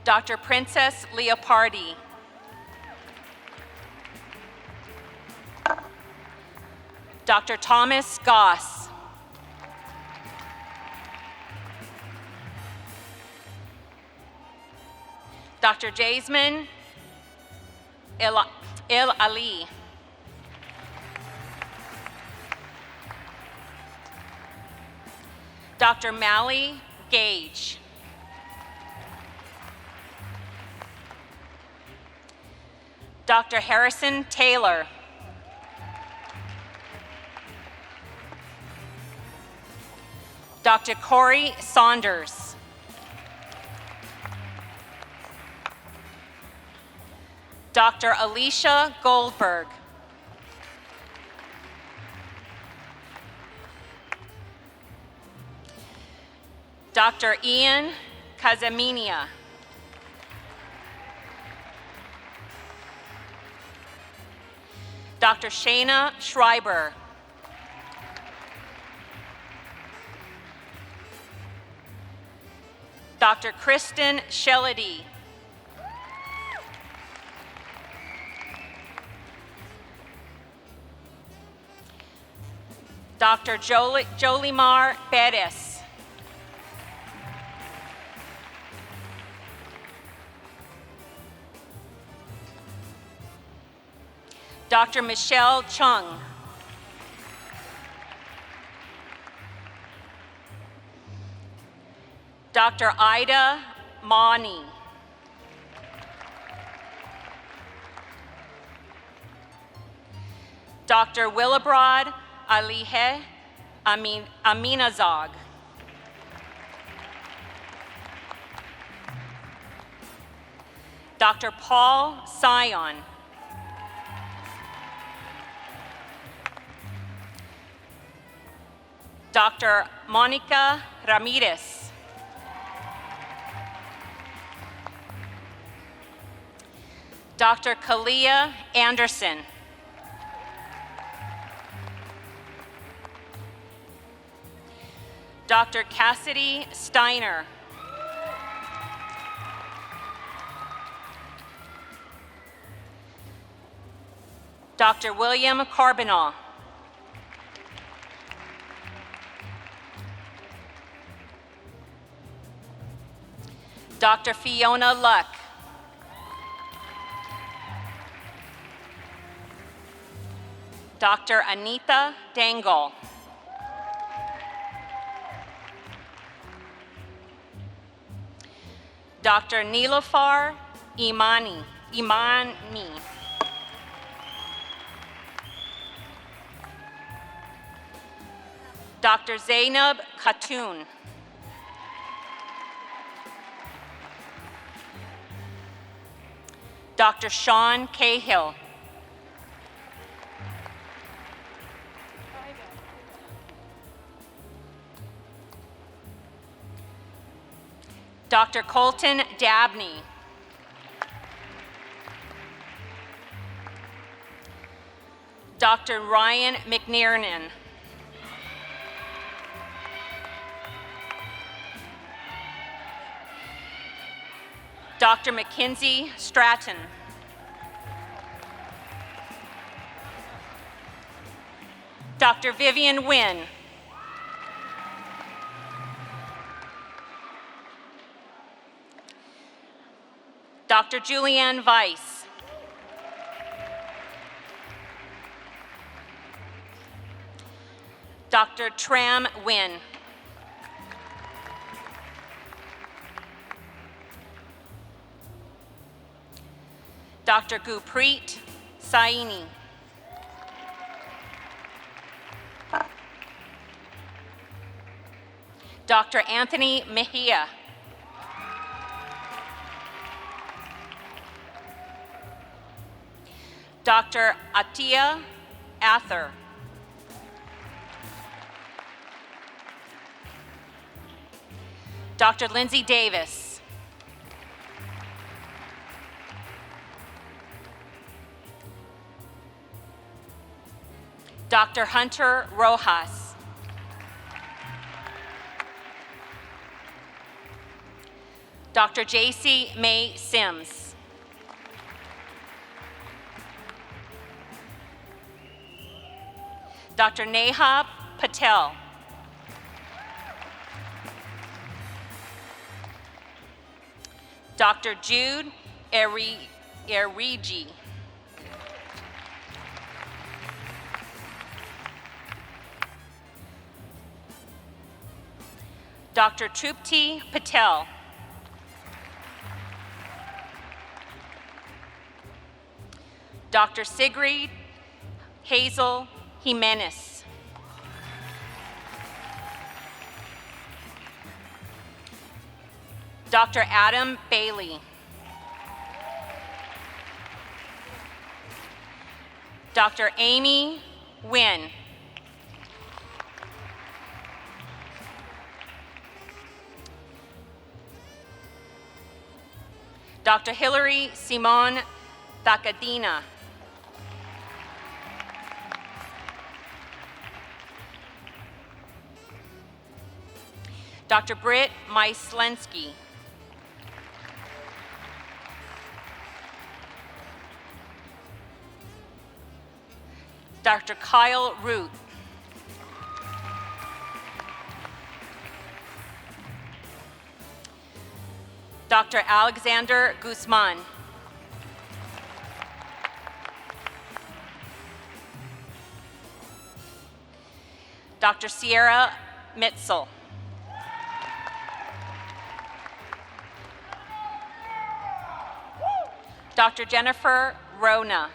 Dr. Princess Leopardi. Dr. Thomas Goss. Dr. Jasmine Il Ali. Dr. Mally Gage. Dr. Harrison Taylor. Dr. Corey Saunders. Dr. Alicia Goldberg. Dr. Ian Kazaminia. Dr. Shayna Schreiber. Dr. Kristen Shellady. Dr. Jolimar Perez. Dr. Michelle Chung. Dr. Ida Mani. Dr. Willabrod Alihe Aminazog. Dr. Paul Sion. Dr. Monica Ramirez. Dr. Kalia Anderson. Dr. Cassidy Steiner. Dr. William Carbonell. Dr. Fiona Luck. Dr. Anita Dangle. Dr. Nilofar Imani. Dr. Zainab Khatoon. Dr. Sean Cahill. Dr. Colton Dabney. Dr. Ryan McNiernan. Dr. Mackenzie Stratton. Dr. Vivian Nguyen. Dr. Julianne Weiss. Dr. Tram Nguyen. Dr. Gurpreet Saini. Dr. Anthony Mejia. Dr. Atia Ather. Dr. Lindsay Davis. Dr. Hunter Rojas. Dr. J.C. May Sims. Dr. Neha Patel. Dr. Jude Erigi. Dr. Trupti Patel. Dr. Sigrid Hazel Jimenez. Dr. Adam Bailey. Dr. Amy Nguyen. Dr. Hilary Simone Thakadina. Dr. Britt Myslensky. Dr. Kyle Root. Dr. Alexander Guzman. Dr. Sierra Mitzel. Dr. Jennifer Rona.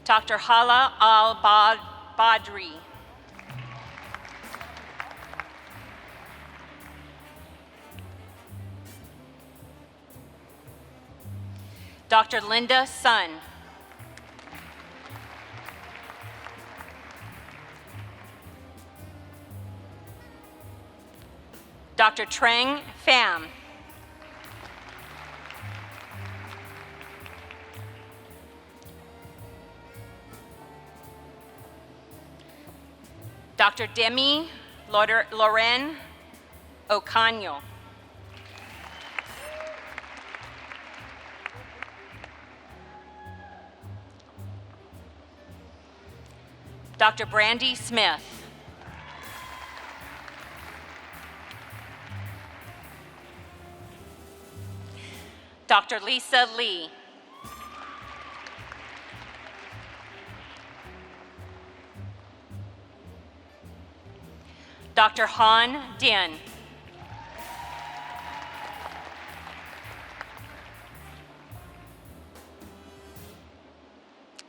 Dr. Hala Al-Badri. Dr. Linda Sun. Dr. Trang Pham. Dr. Demi Loren Ocaño. Dr. Brandy Smith. Dr. Lisa Lee. Dr. Han Dien.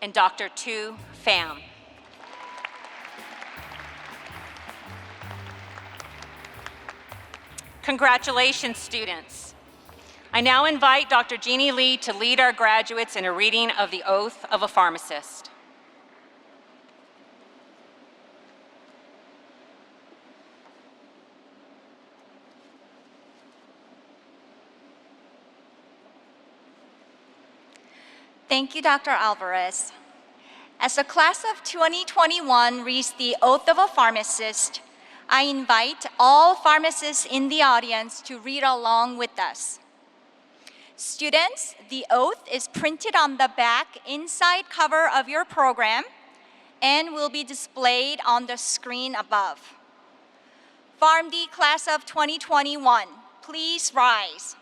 And Dr. Tu Pham. Congratulations, students. I now invite Dr. Jeannie Lee to lead our graduates in a reading of the Oath of a Pharmacist. Thank you, Dr. Alvarez. As the class of 2021 reads the Oath of a Pharmacist, I invite all pharmacists in the audience to read along with us. Students, the oath is printed on the back inside cover of your program and will be displayed on the screen above. PharmD class of 2021, please rise.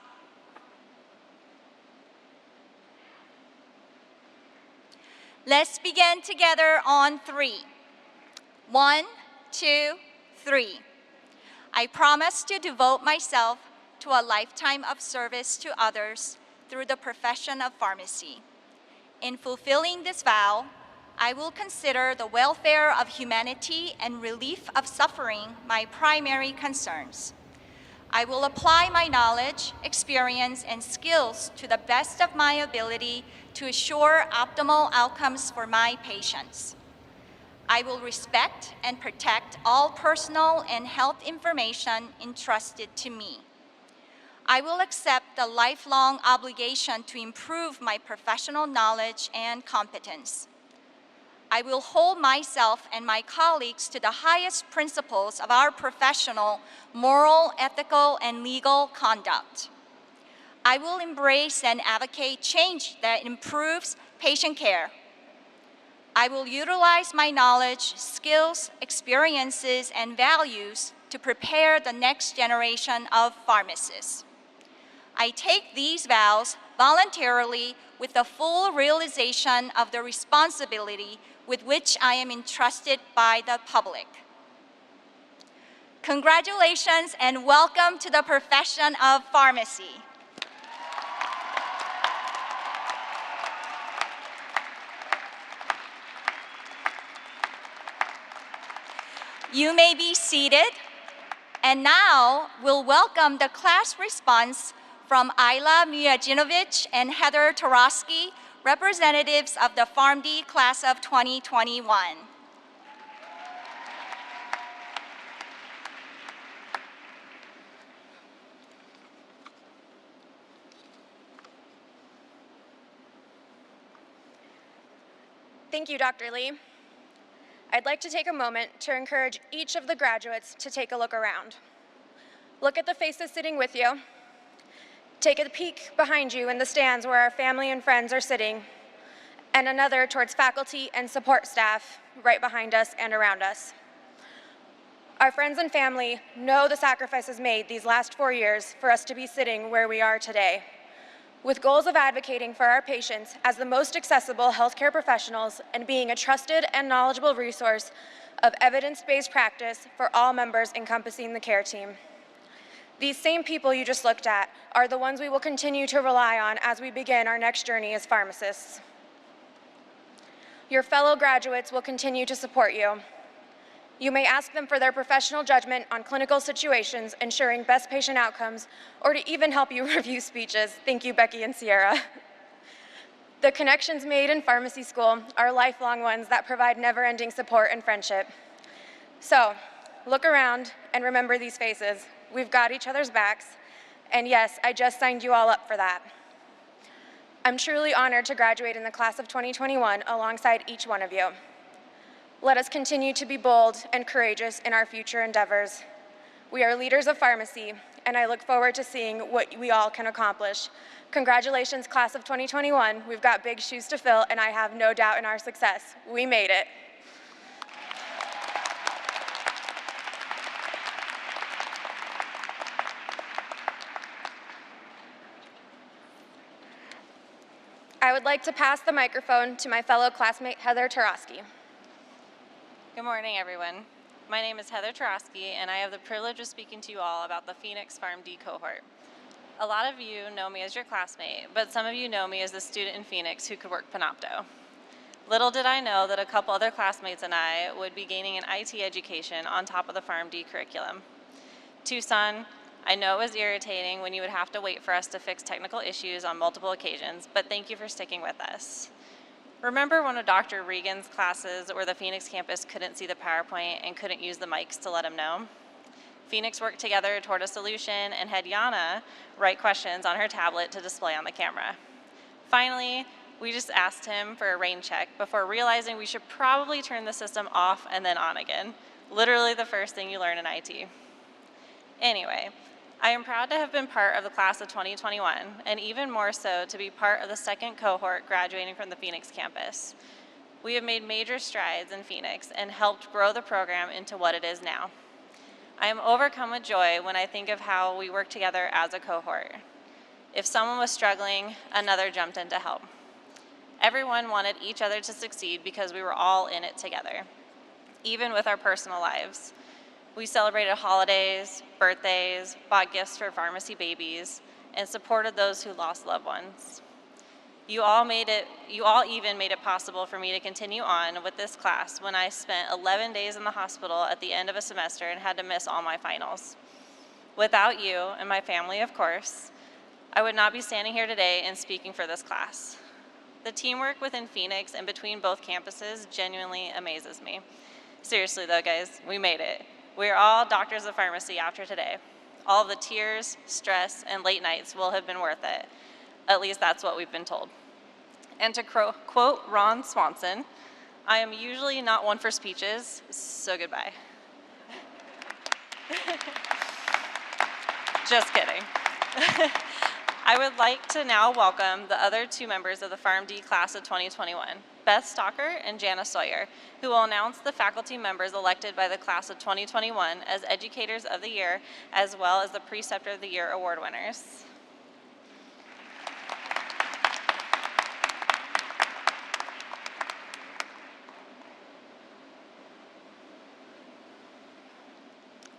Let's begin together on 3. 1, 2, 3. I promise to devote myself to a lifetime of service to others through the profession of pharmacy. In fulfilling this vow, I will consider the welfare of humanity and relief of suffering my primary concerns. I will apply my knowledge, experience, and skills to the best of my ability to assure optimal outcomes for my patients. I will respect and protect all personal and health information entrusted to me. I will accept the lifelong obligation to improve my professional knowledge and competence. I will hold myself and my colleagues to the highest principles of our professional, moral, ethical, and legal conduct. I will embrace and advocate change that improves patient care. I will utilize my knowledge, skills, experiences, and values to prepare the next generation of pharmacists. I take these vows voluntarily with the full realization of the responsibility with which I am entrusted by the public. Congratulations and welcome to the profession of pharmacy. You may be seated. And now we'll welcome the class response from Ayla Mujadinovic and Heather Tarosky, representatives of the PharmD class of 2021. Thank you, Dr. Lee. I'd like to take a moment to encourage each of the graduates to take a look around. Look at the faces sitting with you. Take a peek behind you in the stands where our family and friends are sitting, and another towards faculty and support staff right behind us and around us. Our friends and family know the sacrifices made these last 4 years for us to be sitting where we are today, with goals of advocating for our patients as the most accessible healthcare professionals and being a trusted and knowledgeable resource of evidence-based practice for all members encompassing the care team. These same people you just looked at are the ones we will continue to rely on as we begin our next journey as pharmacists. Your fellow graduates will continue to support you. You may ask them for their professional judgment on clinical situations, ensuring best patient outcomes, or to even help you review speeches. Thank you, Becky and Sierra. The connections made in pharmacy school are lifelong ones that provide never-ending support and friendship. So, look around and remember these faces. We've got each other's backs, and yes, I just signed you all up for that. I'm truly honored to graduate in the class of 2021 alongside each one of you. Let us continue to be bold and courageous in our future endeavors. We are leaders of pharmacy, and I look forward to seeing what we all can accomplish. Congratulations, class of 2021. We've got big shoes to fill, and I have no doubt in our success. We made it. I would like to pass the microphone to my fellow classmate, Heather Tarosky. Good morning, everyone. My name is Heather Tarosky, and I have the privilege of speaking to you all about the Phoenix PharmD cohort. A lot of you know me as your classmate, but some of you know me as the student in Phoenix who could work Panopto. Little did I know that a couple other classmates and I would be gaining an IT education on top of the PharmD curriculum. Tucson, I know it was irritating when you would have to wait for us to fix technical issues on multiple occasions, but thank you for sticking with us. Remember one of Dr. Regan's classes where the Phoenix campus couldn't see the PowerPoint and couldn't use the mics to let him know? Phoenix worked together toward a solution and had Yana write questions on her tablet to display on the camera. Finally, we just asked him for a rain check before realizing we should probably turn the system off and then on again. Literally the first thing you learn in IT. Anyway, I am proud to have been part of the class of 2021, and even more so to be part of the second cohort graduating from the Phoenix campus. We have made major strides in Phoenix and helped grow the program into what it is now. I am overcome with joy when I think of how we work together as a cohort. If someone was struggling, another jumped in to help. Everyone wanted each other to succeed because we were all in it together, even with our personal lives. We celebrated holidays, birthdays, bought gifts for pharmacy babies, and supported those who lost loved ones. You all even made it possible for me to continue on with this class when I spent 11 days in the hospital at the end of a semester and had to miss all my finals. Without you, and my family of course, I would not be standing here today and speaking for this class. The teamwork within Phoenix and between both campuses genuinely amazes me. Seriously though, guys, we made it. We are all doctors of pharmacy after today. All of the tears, stress, and late nights will have been worth it. At least that's what we've been told. And to quote Ron Swanson, I am usually not one for speeches, so goodbye. Just kidding. I would like to now welcome the other two members of the PharmD class of 2021, Beth Stalker and Jana Sawyer, who will announce the faculty members elected by the class of 2021 as Educators of the Year, as well as the Preceptor of the Year award winners.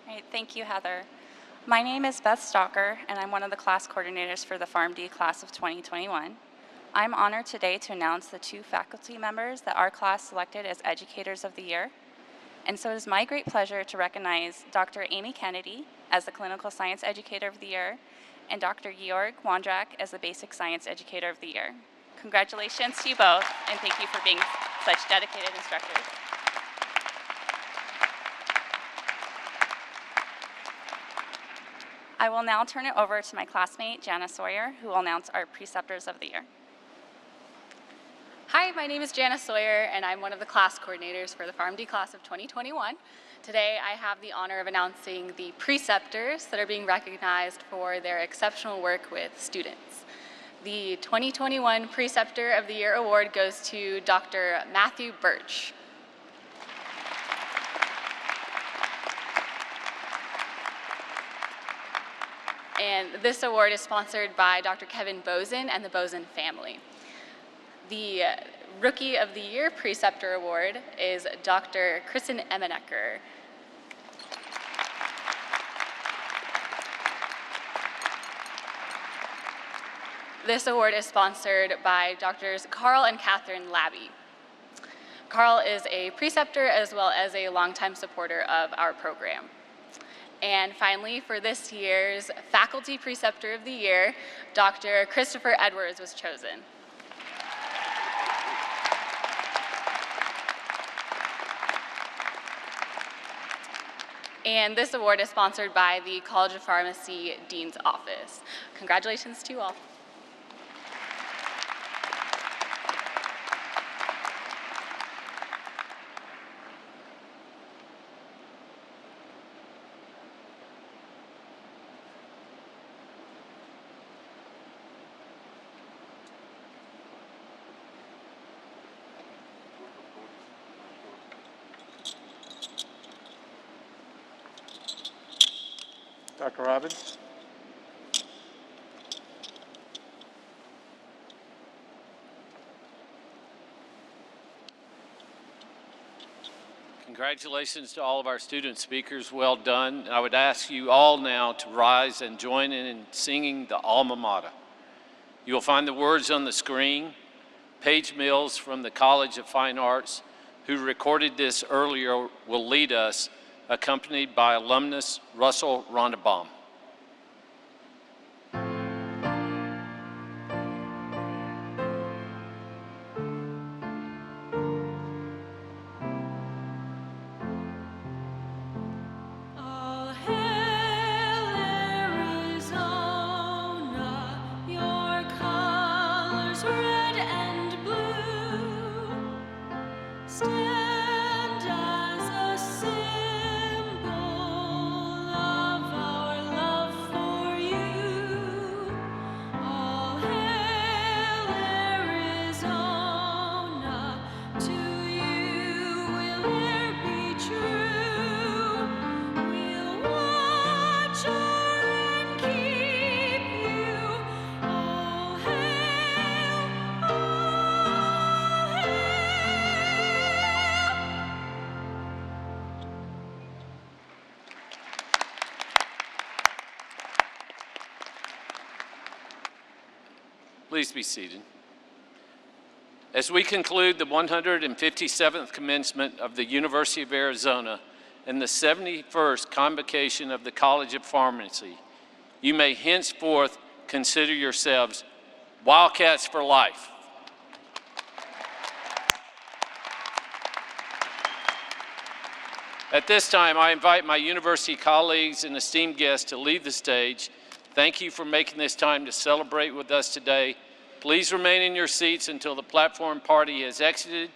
All right, thank you, Heather. My name is Beth Stalker, and I'm one of the class coordinators for the PharmD class of 2021. I'm honored today to announce the two faculty members that our class selected as Educators of the Year. And so it is my great pleasure to recognize Dr. Amy Kennedy as the Clinical Science Educator of the Year and Dr. Georg Wondrak as the Basic Science Educator of the Year. Congratulations to you both, and thank you for being such dedicated instructors. I will now turn it over to my classmate, Jana Sawyer, who will announce our Preceptors of the Year. Hi, my name is Jana Sawyer, and I'm one of the class coordinators for the PharmD class of 2021. Today, I have the honor of announcing the preceptors that are being recognized for their exceptional work with students. The 2021 Preceptor of the Year award goes to Dr. Matthew Birch. And this award is sponsored by Dr. Kevin Bozen and the Bozen family. The Rookie of the Year Preceptor Award is Dr. Kristen Emenecker. This award is sponsored by Drs. Carl and Catherine Labby. Carl is a preceptor as well as a longtime supporter of our program. And finally, for this year's Faculty Preceptor of the Year, Dr. Christopher Edwards was chosen. And this award is sponsored by the College of Pharmacy Dean's Office. Congratulations to you all. Dr. Robbins? Congratulations to all of our student speakers. Well done. I would ask you all now to rise and join in singing the Alma Mater. You will find the words on the screen. Paige Mills from the College of Fine Arts, who recorded this earlier, will lead us, accompanied by alumnus Russell Rondebaum. Please be seated. As we conclude the 157th commencement of the University of Arizona and the 71st convocation of the College of Pharmacy, you may henceforth consider yourselves Wildcats for life. At this time, I invite my university colleagues and esteemed guests to leave the stage. Thank you for making this time to celebrate with us today. Please remain in your seats until the platform party has exited,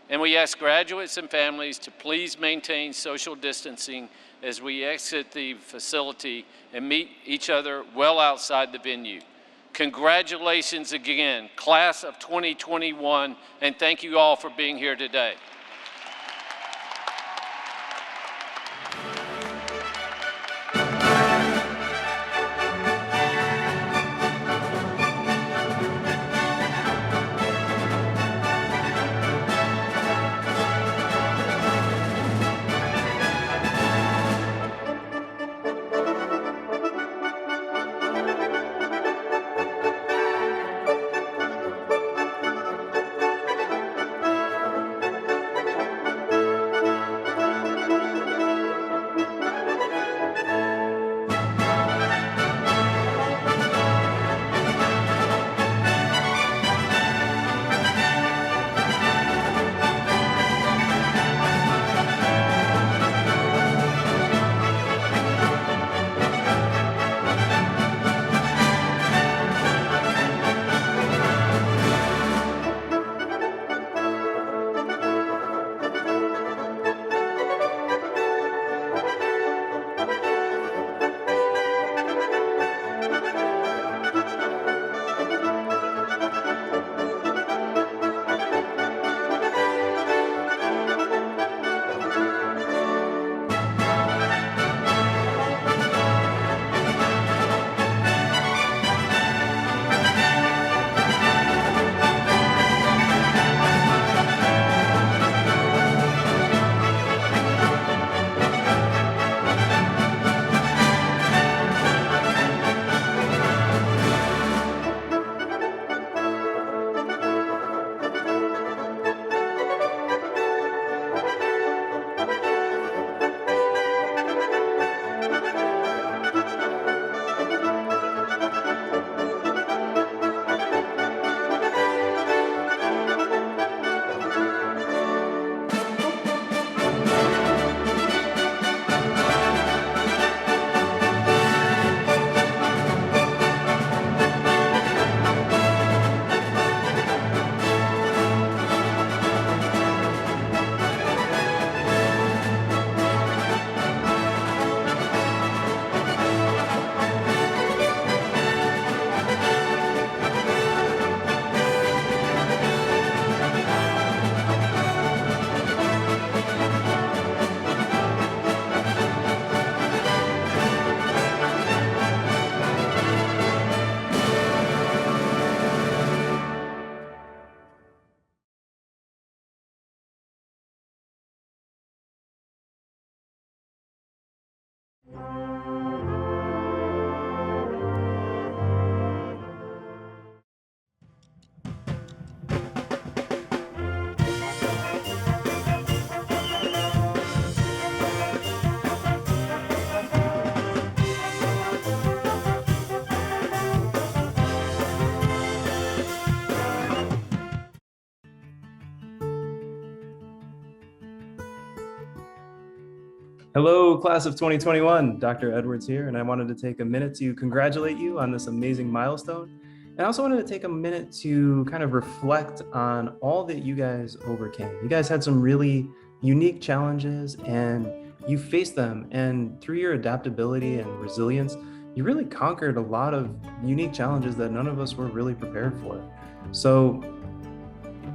and we ask graduates and families to please maintain social distancing as we exit the facility and meet each other well outside the venue. Congratulations again, class of 2021, and thank you all for being here today. Hello, class of 2021. Dr. Edwards here, and I wanted to take a minute to congratulate you on this amazing milestone. And I also wanted to take a minute to kind of reflect on all that you guys overcame. You guys had some really unique challenges and you faced them. And through your adaptability and resilience, you really conquered a lot of unique challenges that none of us were really prepared for. So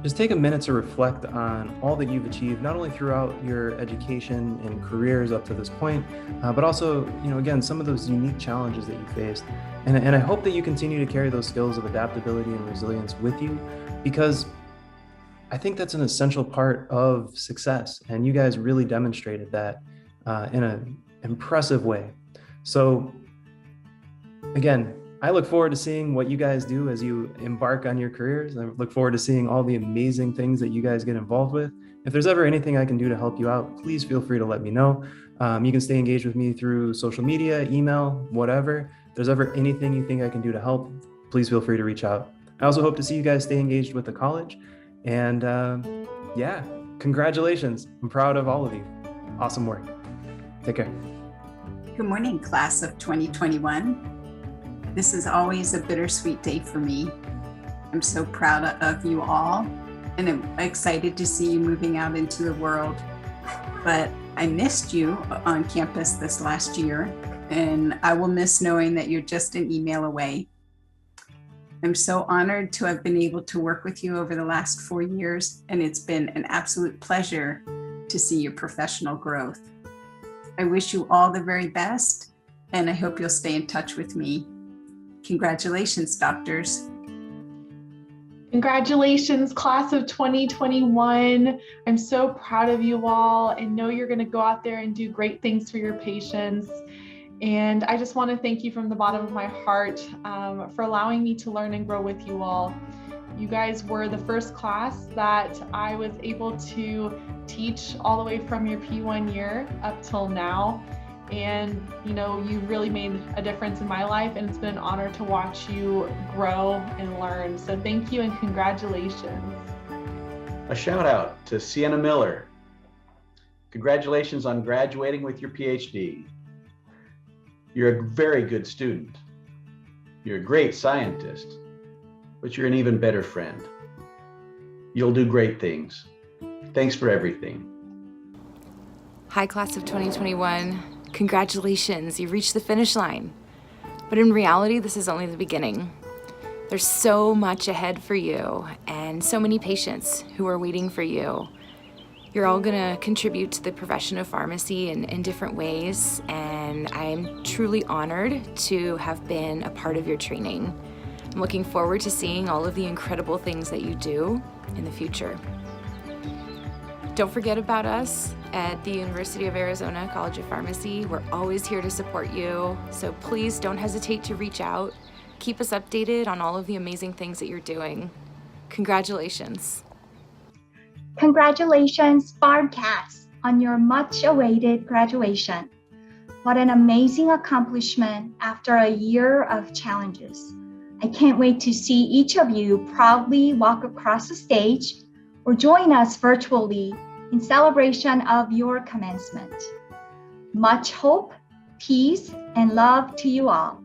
just take a minute to reflect on all that you've achieved, not only throughout your education and careers up to this point, but also, again, some of those unique challenges that you faced. And I hope that you continue to carry those skills of adaptability and resilience with you, because I think that's an essential part of success. And you guys really demonstrated that in an impressive way. So again, I look forward to seeing what you guys do as you embark on your careers. I look forward to seeing all the amazing things that you guys get involved with. If there's ever anything I can do to help you out, please feel free to let me know. You can stay engaged with me through social media, email, whatever. If there's ever anything you think I can do to help, please feel free to reach out. I also hope to see you guys stay engaged with the college. And yeah, congratulations. I'm proud of all of you. Awesome work. Take care. Good morning, class of 2021. This is always a bittersweet day for me. I'm so proud of you all, and I'm excited to see you moving out into the world. But I missed you on campus this last year, and I will miss knowing that you're just an email away. I'm so honored to have been able to work with you over the last 4 years, and it's been an absolute pleasure to see your professional growth. I wish you all the very best, and I hope you'll stay in touch with me. Congratulations, doctors. Congratulations, class of 2021. I'm so proud of you all and know you're going to go out there and do great things for your patients. And I just want to thank you from the bottom of my heart for allowing me to learn and grow with you all. You guys were the first class that I was able to teach all the way from your P1 year up till now. And you really made a difference in my life, and it's been an honor to watch you grow and learn. So thank you and congratulations. A shout out to Sienna Miller. Congratulations on graduating with your PhD. You're a very good student. You're a great scientist, but you're an even better friend. You'll do great things. Thanks for everything. Hi, class of 2021. Congratulations, you reached the finish line. But in reality, this is only the beginning. There's so much ahead for you and so many patients who are waiting for you. You're all gonna contribute to the profession of pharmacy in different ways, and I'm truly honored to have been a part of your training. I'm looking forward to seeing all of the incredible things that you do in the future. Don't forget about us at the University of Arizona College of Pharmacy. We're always here to support you, so please don't hesitate to reach out. Keep us updated on all of the amazing things that you're doing. Congratulations. Congratulations, PharmCats, on your much-awaited graduation. What an amazing accomplishment after a year of challenges. I can't wait to see each of you proudly walk across the stage or join us virtually in celebration of your commencement. Much hope, peace, and love to you all.